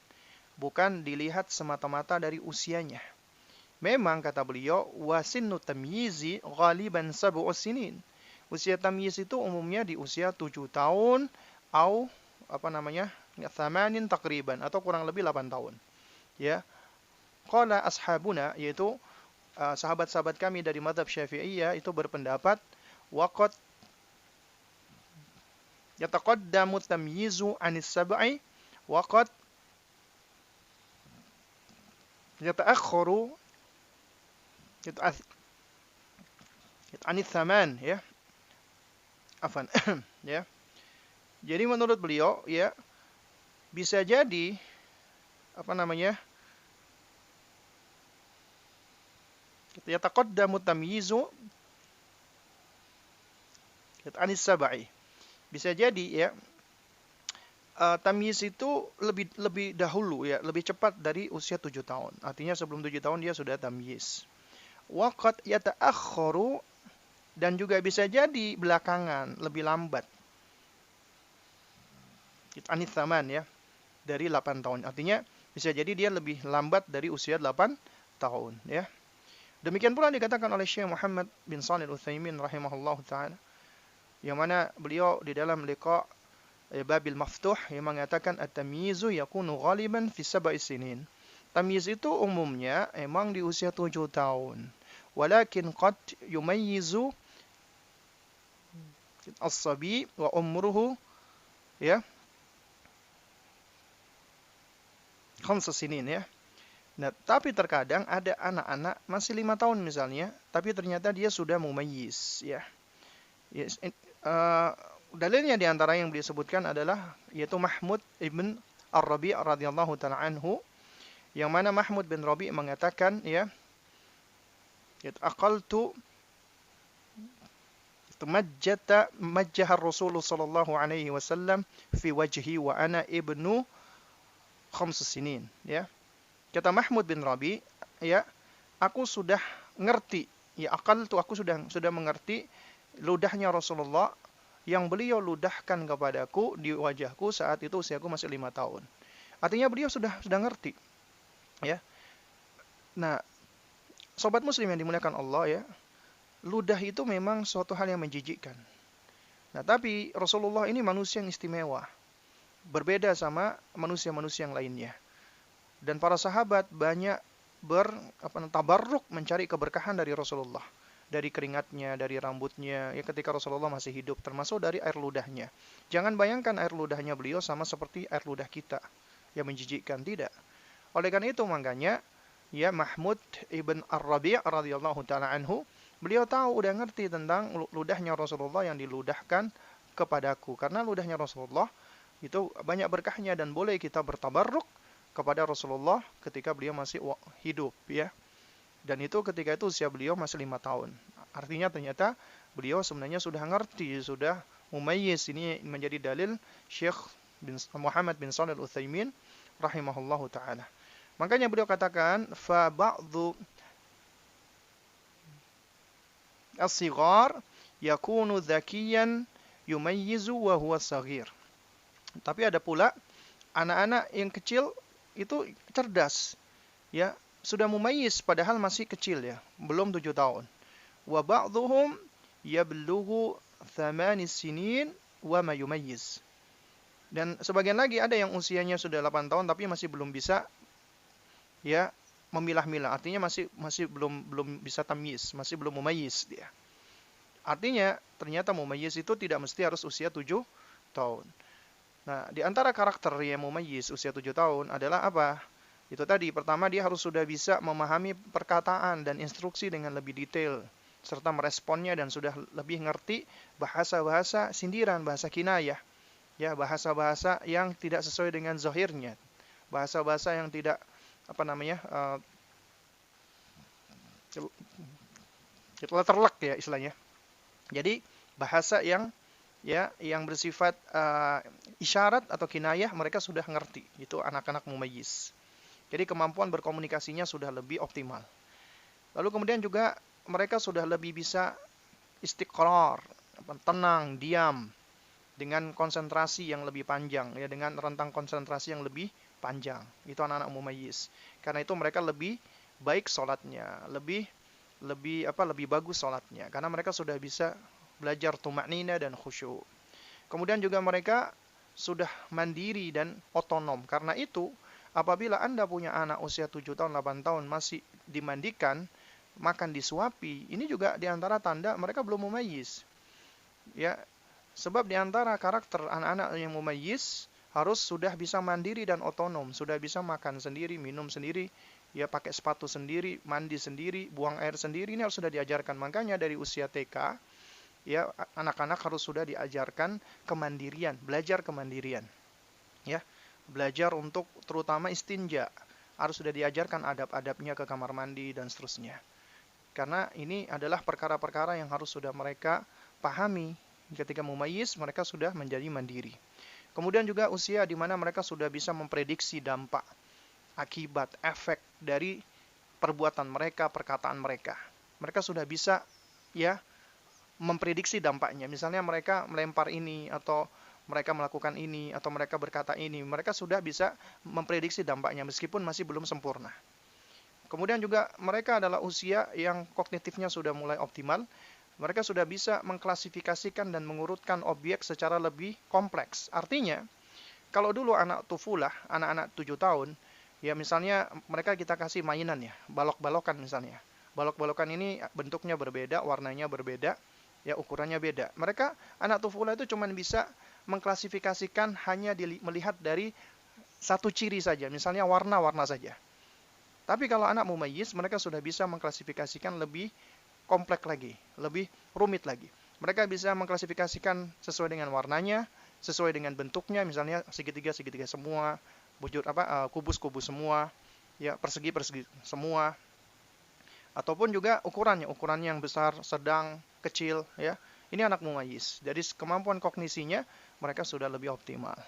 Bukan dilihat semata-mata dari usianya. Memang, kata beliau, wa sinnu tamyizi ghaliban sab'u sinin. Usia tamyiz itu umumnya di usia 7 tahun atau thamanin takriban atau kurang lebih 8 tahun. Ya. Qala ashabuna, yaitu sahabat-sahabat kami dari mazhab Syafi'iyah itu berpendapat waqad yataqaddamu tamyizu 'anis sab'i waqad yata'akhkharu 'anis thaman ya. Afan. Ya. Jadi menurut beliau ya bisa jadi yataqaddamu tamyizu anis sab'i. Bisa jadi ya tamyiz itu lebih dahulu ya, lebih cepat dari usia 7 tahun. Artinya sebelum 7 tahun dia sudah tamyiz. Wa qad yata'akhkharu, dan juga bisa jadi belakangan, lebih lambat. Anis thaman ya, dari 8 tahun. Artinya bisa jadi dia lebih lambat dari usia 8 tahun ya. Demikian pula dikatakan oleh Syekh Muhammad bin Shalih Al-Utsaimin rahimahullah ta'ala, yang mana beliau di dalam liqa' Babil Maftuh yang mengatakan at-tamyizu yakunu ghaliban fi sab'i sinin. Tamyiz itu umumnya emang di usia 7 tahun. Walakin qad yumayyizu as-sabi wa umruhu ya 5 sinin ya. Nah, tapi terkadang ada anak-anak masih 5 tahun misalnya, tapi ternyata dia sudah mumayyiz ya. Yes, dalilnya di antara yang beliau sebutkan adalah yaitu Mahmud ibn Ar-Rabi' radhiyallahu ta'ala anhu, yang mana Mahmud bin Rabi' mengatakan ya, aqaltu majjah Rasulullah sallallahu alaihi wasallam fi wajhi wa ana ibnu 5 sinin ya. Kata Mahmud bin Rabi, ya, aku sudah ngerti, ya aqaltu, aku sudah mengerti ludahnya Rasulullah yang beliau ludahkan kepadaku di wajahku saat itu usiaku masih 5 tahun. Artinya beliau sudah ngerti. Ya. Nah, sobat muslim yang dimuliakan Allah ya, ludah itu memang suatu hal yang menjijikkan. Nah, tapi Rasulullah ini manusia yang istimewa. Berbeda sama manusia-manusia yang lainnya. Dan para sahabat banyak tabarruk mencari keberkahan dari Rasulullah. Dari keringatnya, dari rambutnya, ya ketika Rasulullah masih hidup, termasuk dari air ludahnya. Jangan bayangkan air ludahnya beliau sama seperti air ludah kita yang menjijikkan, tidak. Oleh karena itu makanya ya Mahmud ibn Ar-Rabi' radhiyallahu taala anhu, beliau tahu, udah ngerti tentang ludahnya Rasulullah yang diludahkan kepadaku. Karena ludahnya Rasulullah itu banyak berkahnya dan boleh kita bertabarruk kepada Rasulullah ketika beliau masih hidup ya. Dan itu ketika itu usia beliau masih 5 tahun. Artinya ternyata beliau sebenarnya sudah ngerti, sudah mumayyiz. Ini menjadi dalil Syekh Muhammad bin Shalih Al-Utsaimin rahimahullahu taala. Makanya beliau katakan fa ba'dhu as-sighar yakunu dzakiyan yumayyizu wa huwa saghir. Tapi ada pula anak-anak yang kecil itu cerdas, ya, sudah mumayyiz padahal masih kecil ya, belum 7 tahun. Wa ba'dhuhum yablughu 8 sinin wa ma yumayyiz. Dan sebagian lagi ada yang usianya sudah 8 tahun tapi masih belum bisa ya memilah-milah. Artinya masih belum bisa tamyiz, masih belum mumayyiz dia. Artinya ternyata mumayyiz itu tidak mesti harus usia 7 tahun. Nah, di antara karakter yang mumayyiz usia 7 tahun adalah apa? Itu tadi, pertama dia harus sudah bisa memahami perkataan dan instruksi dengan lebih detail, serta meresponnya dan sudah lebih ngerti bahasa-bahasa sindiran, bahasa kinayah, ya, bahasa-bahasa yang tidak sesuai dengan zahirnya, bahasa-bahasa yang tidak terlek ya istilahnya. Jadi bahasa yang bersifat isyarat atau kinayah mereka sudah ngerti. Itu anak-anak mumayyiz. Jadi kemampuan berkomunikasinya sudah lebih optimal. Lalu kemudian juga mereka sudah lebih bisa istiqrar, tenang, diam, dengan konsentrasi yang lebih panjang, ya, dengan rentang konsentrasi yang lebih panjang. Itu anak-anak mumayyiz. Karena itu mereka lebih baik sholatnya, lebih bagus sholatnya. Karena mereka sudah bisa belajar tuma'nina dan khusyuk. Kemudian juga mereka sudah mandiri dan otonom. Karena itu, apabila Anda punya anak usia 7 tahun, 8 tahun masih dimandikan, makan disuapi, ini juga diantara tanda mereka belum mumayyiz. Ya, sebab diantara karakter anak-anak yang mumayyiz harus sudah bisa mandiri dan otonom, sudah bisa makan sendiri, minum sendiri, ya, pakai sepatu sendiri, mandi sendiri, buang air sendiri. Ini harus sudah diajarkan. Makanya dari usia TK, ya, anak-anak harus sudah diajarkan kemandirian, belajar kemandirian. Ya, belajar untuk terutama istinja. Harus sudah diajarkan adab-adabnya ke kamar mandi dan seterusnya. Karena ini adalah perkara-perkara yang harus sudah mereka pahami. Ketika mumayyiz, mereka sudah menjadi mandiri. Kemudian juga usia di mana mereka sudah bisa memprediksi dampak, akibat, efek dari perbuatan mereka, perkataan mereka. Mereka sudah bisa ya memprediksi dampaknya. Misalnya mereka melempar ini, atau mereka melakukan ini, atau mereka berkata ini. Mereka sudah bisa memprediksi dampaknya meskipun masih belum sempurna. Kemudian juga mereka adalah usia yang kognitifnya sudah mulai optimal. Mereka sudah bisa mengklasifikasikan dan mengurutkan objek secara lebih kompleks. Artinya, kalau dulu anak tufulah, anak-anak 7 tahun, ya misalnya mereka kita kasih mainan ya, balok-balokan misalnya. Balok-balokan ini bentuknya berbeda, warnanya berbeda, ya, ukurannya beda. Mereka anak tufulah itu cuma bisa mengklasifikasikan hanya melihat dari satu ciri saja, misalnya warna-warna saja. Tapi kalau anak mumayyiz, mereka sudah bisa mengklasifikasikan lebih kompleks lagi, lebih rumit lagi. Mereka bisa mengklasifikasikan sesuai dengan warnanya, sesuai dengan bentuknya, misalnya segitiga-segitiga semua, kubus-kubus semua, ya, persegi-persegi semua. Ataupun juga ukurannya yang besar, sedang, kecil, ya. Ini anak mumayyiz. Jadi kemampuan kognisinya mereka sudah lebih optimal.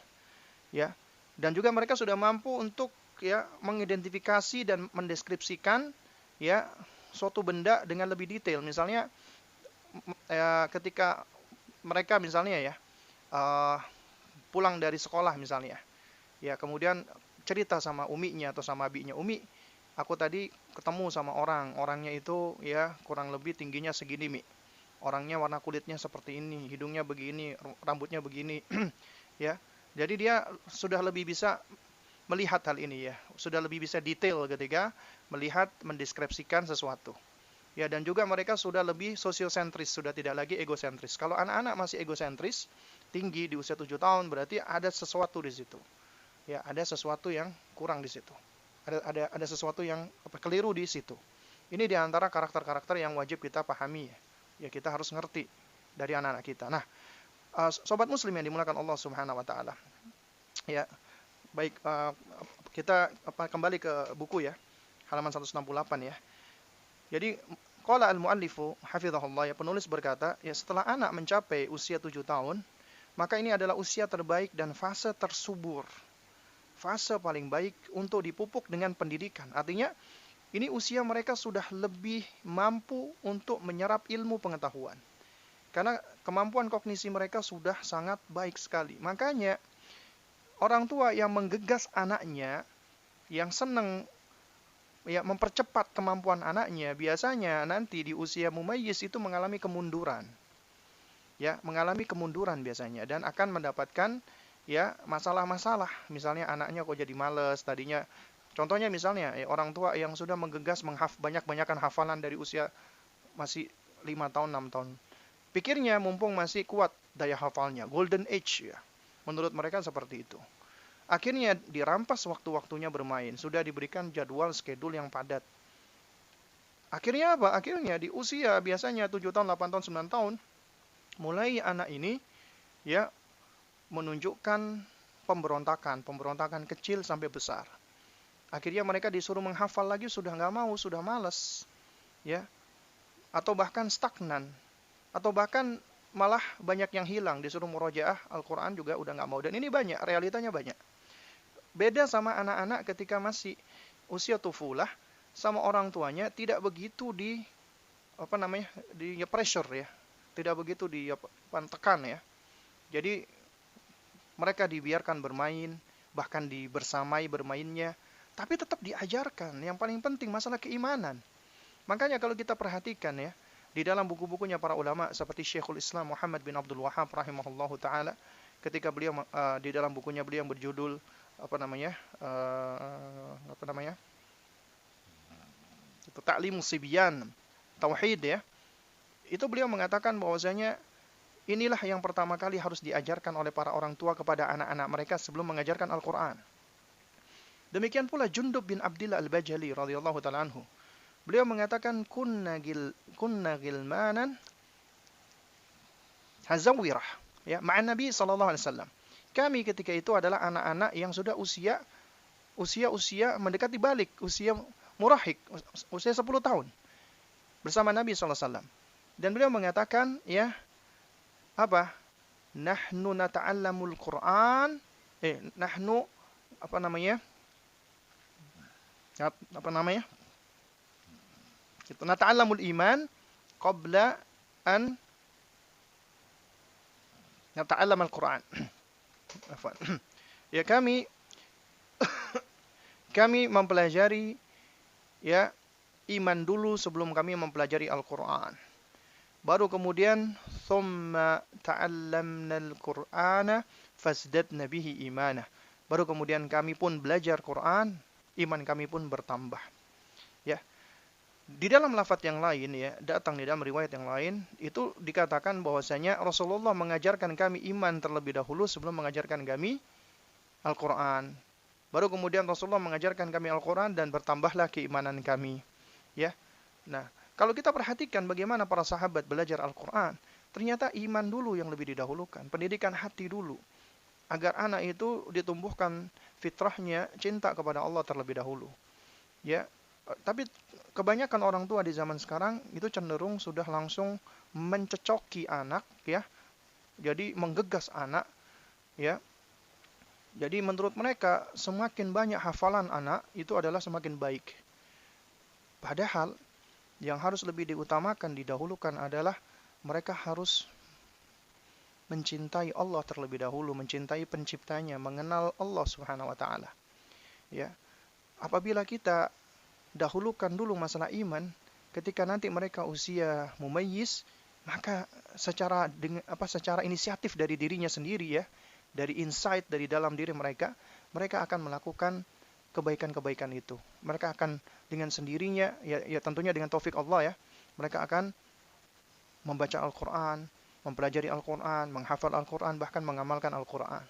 Ya. Dan juga mereka sudah mampu untuk ya mengidentifikasi dan mendeskripsikan ya suatu benda dengan lebih detail. Misalnya ketika mereka misalnya ya pulang dari sekolah misalnya, ya, kemudian cerita sama uminya atau sama abinya, "Umi, aku tadi ketemu sama orangnya itu ya kurang lebih tingginya segini, Mi. Orangnya warna kulitnya seperti ini, hidungnya begini, rambutnya begini." Ya. Jadi dia sudah lebih bisa melihat hal ini ya, sudah lebih bisa detail ketika melihat, mendeskripsikan sesuatu. Ya, dan juga mereka sudah lebih sosiosentris, sudah tidak lagi egosentris. Kalau anak-anak masih egosentris, tinggi di usia 7 tahun, berarti ada sesuatu di situ. Ya, ada sesuatu yang kurang di situ. Ada sesuatu yang keliru di situ. Ini diantara karakter-karakter yang wajib kita pahami ya. Ya, kita harus ngerti dari anak-anak kita. Nah, Sobat muslim yang dimuliakan Allah Subhanahu wa taala. Ya, baik, kita kembali ke buku ya, halaman 168 ya. Jadi qala al-muallifu hafizahullah, ya, penulis berkata, ya, setelah anak mencapai usia 7 tahun, maka ini adalah usia terbaik dan fase tersubur. Fase paling baik untuk dipupuk dengan pendidikan. Artinya ini usia mereka sudah lebih mampu untuk menyerap ilmu pengetahuan. Karena kemampuan kognisi mereka sudah sangat baik sekali. Makanya orang tua yang menggegas anaknya, yang senang ya mempercepat kemampuan anaknya, biasanya nanti di usia mumayyiz itu mengalami kemunduran. Ya, mengalami kemunduran biasanya dan akan mendapatkan ya masalah-masalah. Misalnya anaknya kok jadi males tadinya. Contohnya misalnya orang tua yang sudah menggegas banyak-banyakan hafalan dari usia masih 5 tahun, 6 tahun. Pikirnya mumpung masih kuat daya hafalnya, golden age ya. Menurut mereka seperti itu. Akhirnya dirampas waktu-waktunya bermain, sudah diberikan jadwal schedule yang padat. Akhirnya apa? Akhirnya di usia biasanya 7 tahun, 8 tahun, 9 tahun, mulai anak ini ya menunjukkan pemberontakan kecil sampai besar. Akhirnya mereka disuruh menghafal lagi, sudah nggak mau, sudah malas. Ya, atau bahkan stagnan. Atau bahkan malah banyak yang hilang, disuruh murojaah Al-Quran juga udah nggak mau. Dan ini banyak, realitanya banyak. Beda sama anak-anak ketika masih usia tufulah, sama orang tuanya tidak begitu di pressure ya, tidak begitu tekan ya. Jadi mereka dibiarkan bermain, bahkan dibersamai bermainnya, tapi tetap diajarkan. Yang paling penting masalah keimanan. Makanya kalau kita perhatikan ya, di dalam buku-bukunya para ulama seperti Syekhul Islam Muhammad bin Abdul Wahhab rahimahullahu taala, ketika beliau di dalam bukunya beliau yang berjudul itu Ta'limus Sibyan Tauhid ya. Itu beliau mengatakan bahwasanya inilah yang pertama kali harus diajarkan oleh para orang tua kepada anak-anak mereka sebelum mengajarkan Al-Qur'an. Demikian pula Jundub bin Abdillah Al-Bajali radhiyallahu taala anhu. Beliau mengatakan kunna gilmanan hazawirah ya, ma'an Nabi sallallahu alaihi wasallam. Kami ketika itu adalah anak-anak yang sudah usia mendekati balik, usia murahik, usia 10 tahun bersama Nabi sallallahu alaihi wasallam. Dan beliau mengatakan ya apa? Nahnu nata'allamul Qur'an, nahnu kita nata'allamul iman qabla an nata'allam al-Qur'an. Ya, kami mempelajari ya iman dulu sebelum kami mempelajari Al-Qur'an. Baru kemudian thumma ta'allamna al-Qur'ana fasdadna bihi imanah. Baru kemudian kami pun belajar Quran, iman kami pun bertambah. Ya. Di dalam lafaz yang lain ya, datang di dalam riwayat yang lain, itu dikatakan bahwasanya Rasulullah mengajarkan kami iman terlebih dahulu sebelum mengajarkan kami Al-Qur'an. Baru kemudian Rasulullah mengajarkan kami Al-Qur'an dan bertambahlah keimanan kami. Ya. Nah, kalau kita perhatikan bagaimana para sahabat belajar Al-Qur'an, ternyata iman dulu yang lebih didahulukan, pendidikan hati dulu. Agar anak itu ditumbuhkan fitrahnya cinta kepada Allah terlebih dahulu. Ya. Tapi kebanyakan orang tua di zaman sekarang itu cenderung sudah langsung mencecoki anak ya. Jadi menggegas anak ya. Jadi menurut mereka semakin banyak hafalan anak itu adalah semakin baik. Padahal yang harus lebih diutamakan, didahulukan adalah mereka harus mencintai Allah terlebih dahulu, mencintai penciptanya, mengenal Allah Subhanahu wa taala. Ya. Apabila kita dahulukan dulu masalah iman, ketika nanti mereka usia mumayyiz, maka secara inisiatif dari dirinya sendiri ya, dari insight dari dalam diri mereka akan melakukan kebaikan-kebaikan itu. Mereka akan dengan sendirinya ya tentunya dengan taufik Allah ya, mereka akan membaca Al-Qur'an, mempelajari Al-Qur'an, menghafal Al-Qur'an, bahkan mengamalkan Al-Qur'an.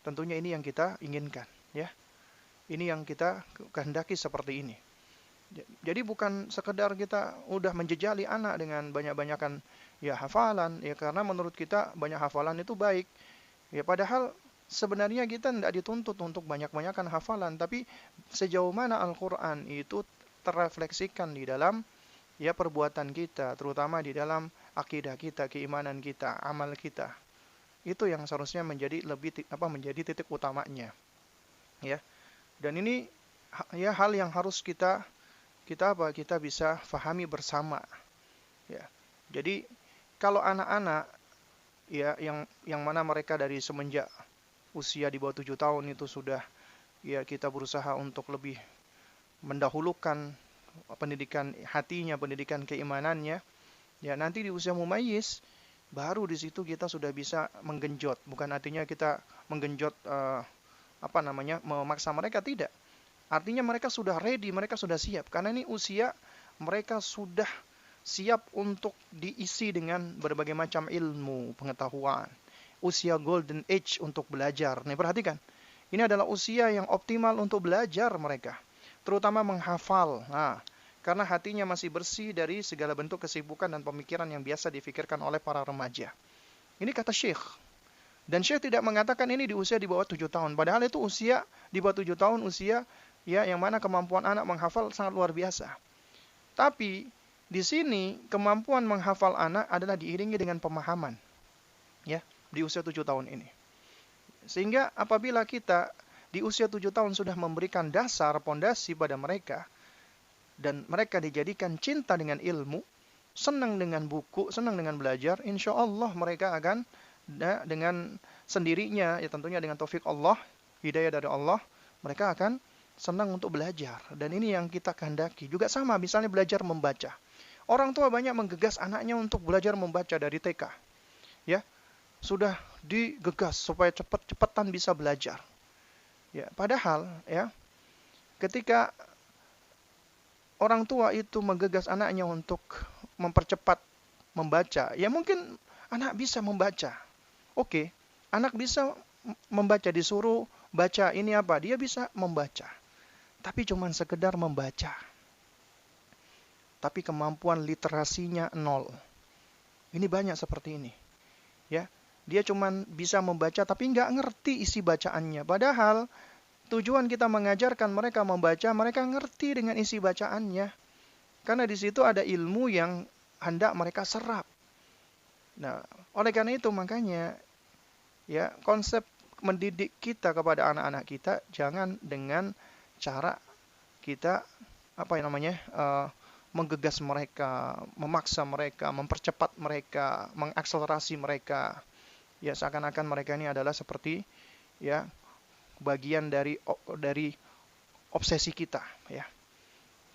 Tentunya ini yang kita inginkan ya. Ini yang kita kehendaki seperti ini. Jadi bukan sekedar kita udah menjejali anak dengan banyak-banyakan ya hafalan, ya karena menurut kita banyak hafalan itu baik. Ya padahal sebenarnya kita tidak dituntut untuk banyak-banyakan hafalan, tapi sejauh mana Al-Quran itu terrefleksikan di dalam ya perbuatan kita, terutama di dalam akidah kita, keimanan kita, amal kita. Itu yang seharusnya menjadi menjadi titik utamanya, ya. Dan ini ya hal yang harus kita bisa fahami bersama, ya. Jadi kalau anak-anak ya yang mana mereka dari semenjak usia di bawah 7 tahun itu sudah ya kita berusaha untuk lebih mendahulukan pendidikan hatinya, pendidikan keimanannya, ya nanti di usia mumayyiz baru di situ kita sudah bisa menggenjot. Bukan artinya kita menggenjot memaksa mereka, tidak. Artinya mereka sudah ready, mereka sudah siap. Karena ini usia mereka sudah siap untuk diisi dengan berbagai macam ilmu, pengetahuan. Usia golden age untuk belajar. Nih perhatikan, ini adalah usia yang optimal untuk belajar mereka. Terutama menghafal. Nah, karena hatinya masih bersih dari segala bentuk kesibukan dan pemikiran yang biasa difikirkan oleh para remaja. Ini kata Syekh. Dan Syekh tidak mengatakan ini di usia di bawah 7 tahun. Padahal itu usia di bawah 7 tahun, usia ya yang mana kemampuan anak menghafal sangat luar biasa. Tapi di sini kemampuan menghafal anak adalah diiringi dengan pemahaman, ya, di usia 7 tahun ini. Sehingga apabila kita di usia 7 tahun sudah memberikan dasar pondasi pada mereka dan mereka dijadikan cinta dengan ilmu, senang dengan buku, senang dengan belajar, insya Allah mereka akan dengan sendirinya, ya tentunya dengan taufik Allah, hidayah dari Allah, mereka akan senang untuk belajar. Dan ini yang kita kehendaki. Juga sama, misalnya belajar membaca. Orang tua banyak menggegas anaknya untuk belajar membaca dari TK. Ya, sudah digegas supaya cepat-cepatan bisa belajar. Ya, padahal ya, ketika orang tua itu menggegas anaknya untuk mempercepat membaca, ya mungkin anak bisa membaca. Oke, anak bisa membaca, disuruh baca ini apa, dia bisa membaca. Tapi cuma sekedar membaca. Tapi kemampuan literasinya nol. Ini banyak seperti ini. Ya, dia cuma bisa membaca tapi nggak ngerti isi bacaannya. Padahal tujuan kita mengajarkan mereka membaca, mereka ngerti dengan isi bacaannya. Karena di situ ada ilmu yang hendak mereka serap. Nah, oleh karena itu makanya ya konsep mendidik kita kepada anak-anak kita jangan dengan cara kita menggegas mereka, memaksa mereka, mempercepat mereka, mengakselerasi mereka. Ya seakan-akan mereka ini adalah seperti ya bagian dari obsesi kita, ya.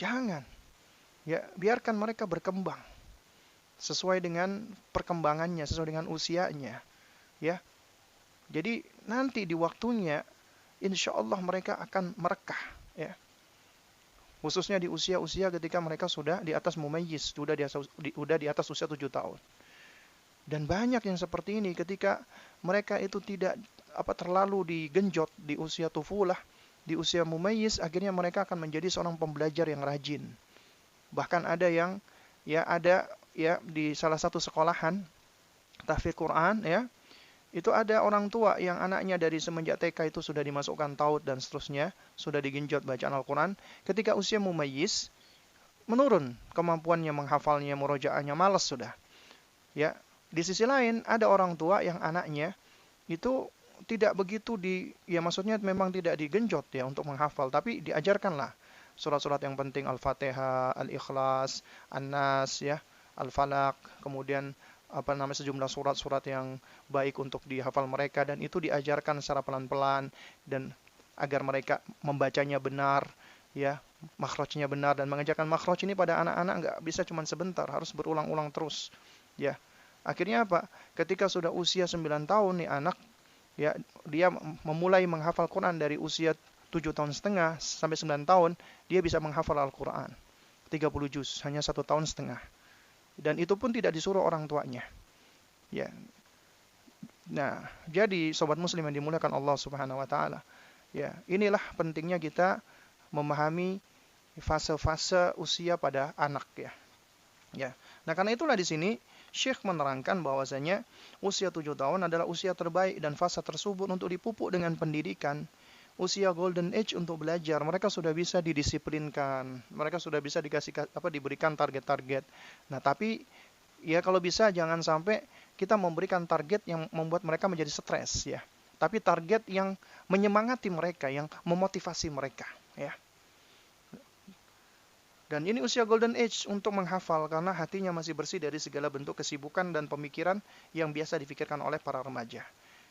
Jangan. Ya, biarkan mereka berkembang sesuai dengan perkembangannya, sesuai dengan usianya, ya. Jadi nanti di waktunya insya Allah mereka akan merekah, ya. Khususnya di usia-usia ketika mereka sudah di atas mumayyiz, sudah di atas usia 7 tahun. Dan banyak yang seperti ini ketika mereka itu tidak terlalu digenjot di usia tufulah, di usia mumayyiz, akhirnya mereka akan menjadi seorang pembelajar yang rajin. Bahkan ada yang di salah satu sekolahan tahfidz Quran, ya. Itu ada orang tua yang anaknya dari semenjak TK itu sudah dimasukkan taud dan seterusnya, sudah digenjot bacaan Al-Quran. Ketika usia mumayyiz, menurun kemampuannya menghafalnya, murojaahnya, malas sudah. Ya, di sisi lain ada orang tua yang anaknya itu tidak begitu maksudnya memang tidak digenjot ya untuk menghafal, tapi diajarkanlah surat-surat yang penting, Al-Fatihah, Al-Ikhlas, An-Nas, ya, Al-Falaq, kemudian sejumlah surat-surat yang baik untuk dihafal mereka, dan itu diajarkan secara pelan-pelan dan agar mereka membacanya benar, ya, makhrajnya benar, dan mengajarkan makhraj ini pada anak-anak nggak bisa cuma sebentar, harus berulang-ulang terus, ya. Akhirnya apa? Ketika sudah usia 9 tahun nih anak, ya, dia memulai menghafal Quran dari usia 7 tahun setengah sampai 9 tahun, dia bisa menghafal Al-Quran 30 juz hanya 1 tahun setengah. Dan itu pun tidak disuruh orang tuanya. Ya. Nah, jadi sobat muslim yang dimuliakan Allah Subhanahu wa taala. Ya, inilah pentingnya kita memahami fase-fase usia pada anak ya. Ya. Nah, karena itulah di sini Syekh menerangkan bahwasanya usia 7 tahun adalah usia terbaik dan fase tersebut untuk dipupuk dengan pendidikan. Usia golden age untuk belajar, mereka sudah bisa didisiplinkan, mereka sudah bisa diberikan target-target. Nah, tapi ya kalau bisa jangan sampai kita memberikan target yang membuat mereka menjadi stres ya. Tapi target yang menyemangati mereka, yang memotivasi mereka ya. Dan ini usia golden age untuk menghafal karena hatinya masih bersih dari segala bentuk kesibukan dan pemikiran yang biasa difikirkan oleh para remaja.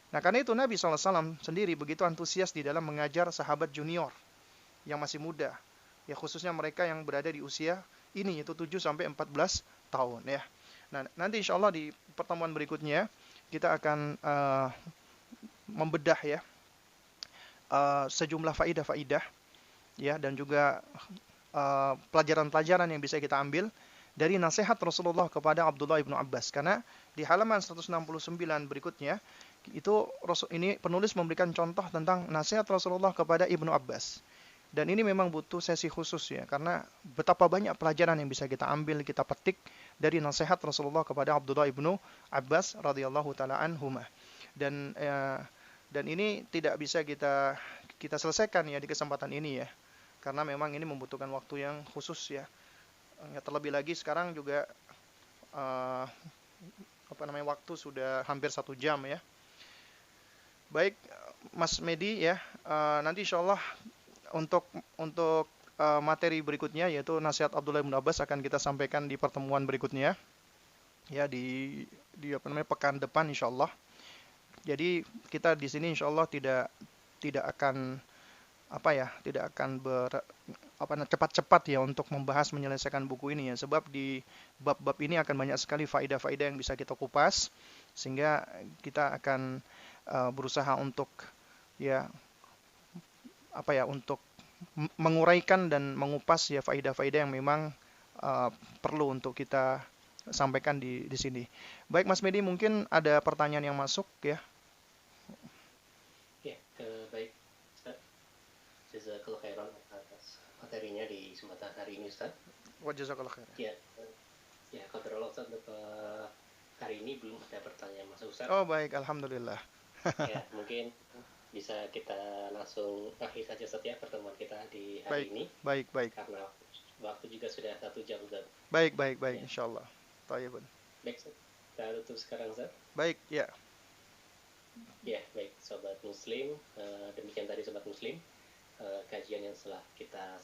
Nah, karena itu Nabi SAW sendiri begitu antusias di dalam mengajar sahabat junior yang masih muda. Ya, khususnya mereka yang berada di usia ini, yaitu 7 sampai 14 tahun ya. Nah, nanti insya Allah di pertemuan berikutnya kita akan membedah ya sejumlah faidah-faidah ya, dan juga pelajaran-pelajaran yang bisa kita ambil dari nasihat Rasulullah kepada Abdullah ibnu Abbas. Karena di halaman 169 berikutnya itu ini penulis memberikan contoh tentang nasihat Rasulullah kepada Ibnu Abbas. Dan ini memang butuh sesi khusus ya, karena betapa banyak pelajaran yang bisa kita ambil, kita petik dari nasihat Rasulullah kepada Abdullah ibnu Abbas radhiyallahu taala anhuma. Dan ini tidak bisa kita selesaikan ya di kesempatan ini ya, karena memang ini membutuhkan waktu yang khusus ya. Terlebih lagi sekarang juga waktu sudah hampir 1 jam ya. Baik, Mas Medi ya, nanti insya Allah untuk materi berikutnya yaitu nasihat Abdullah bin Abbas akan kita sampaikan di pertemuan berikutnya ya, di pekan depan insya Allah. Jadi kita di sini insya Allah tidak akan cepat-cepat ya untuk membahas menyelesaikan buku ini ya, sebab di bab-bab ini akan banyak sekali faedah-faedah yang bisa kita kupas, sehingga kita akan berusaha untuk untuk menguraikan dan mengupas ya faedah-faedah yang memang perlu untuk kita sampaikan di sini. Baik Mas Medi, mungkin ada pertanyaan yang masuk ya. Ya, baik Ustaz. Jazakallahu khairan atas materinya di kesempatan hari ini Ustaz. Wa jazakallahu khairan. Ya, qadarullah Ustaz, untuk hari ini belum ada pertanyaan masuk Ustaz. Oh baik, alhamdulillah. Ya, mungkin bisa kita langsung akhir saja setiap pertemuan kita di hari ini. Baik. Karena waktu juga sudah 1 jam Ustaz. Baik, ya. Insyaallah. Tayyibun. Baik, kita tutup sekarang Ustaz. Baik, ya. Ya, baik Sobat Muslim, demikian tadi Sobat Muslim kajian yang telah kita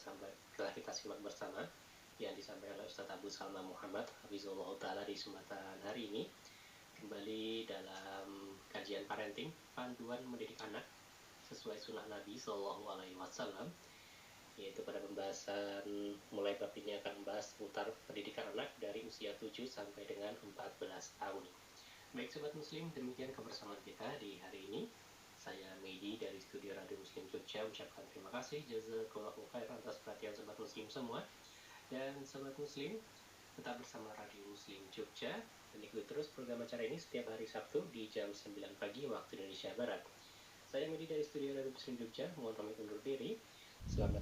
simak bersama yang disampaikan oleh Ustaz Abu Salma Muhammad Hafizullah Ta'ala di kesempatan hari ini. Kembali dalam kajian parenting, panduan mendidik anak sesuai sunnah Nabi Sallallahu Alaihi Wasallam, yaitu pada pembahasan mulai bab ini akan membahas seputar pendidikan anak dari usia 7 sampai dengan 14 tahun. Baik Sobat Muslim, demikian kebersamaan kita di hari ini. Saya Medi dari Studio Radio Muslim Jogja ucapkan terima kasih jazakallahu khairan atas perhatian Sobat Muslim semua. Dan Sobat Muslim, tetap bersama Radio Muslim Jogja dan ikuti terus program acara ini setiap hari Sabtu di jam 9 pagi waktu Indonesia Barat. Saya Medi dari Studio Radio Muslim Jogja, mohon pamit undur diri. Selamat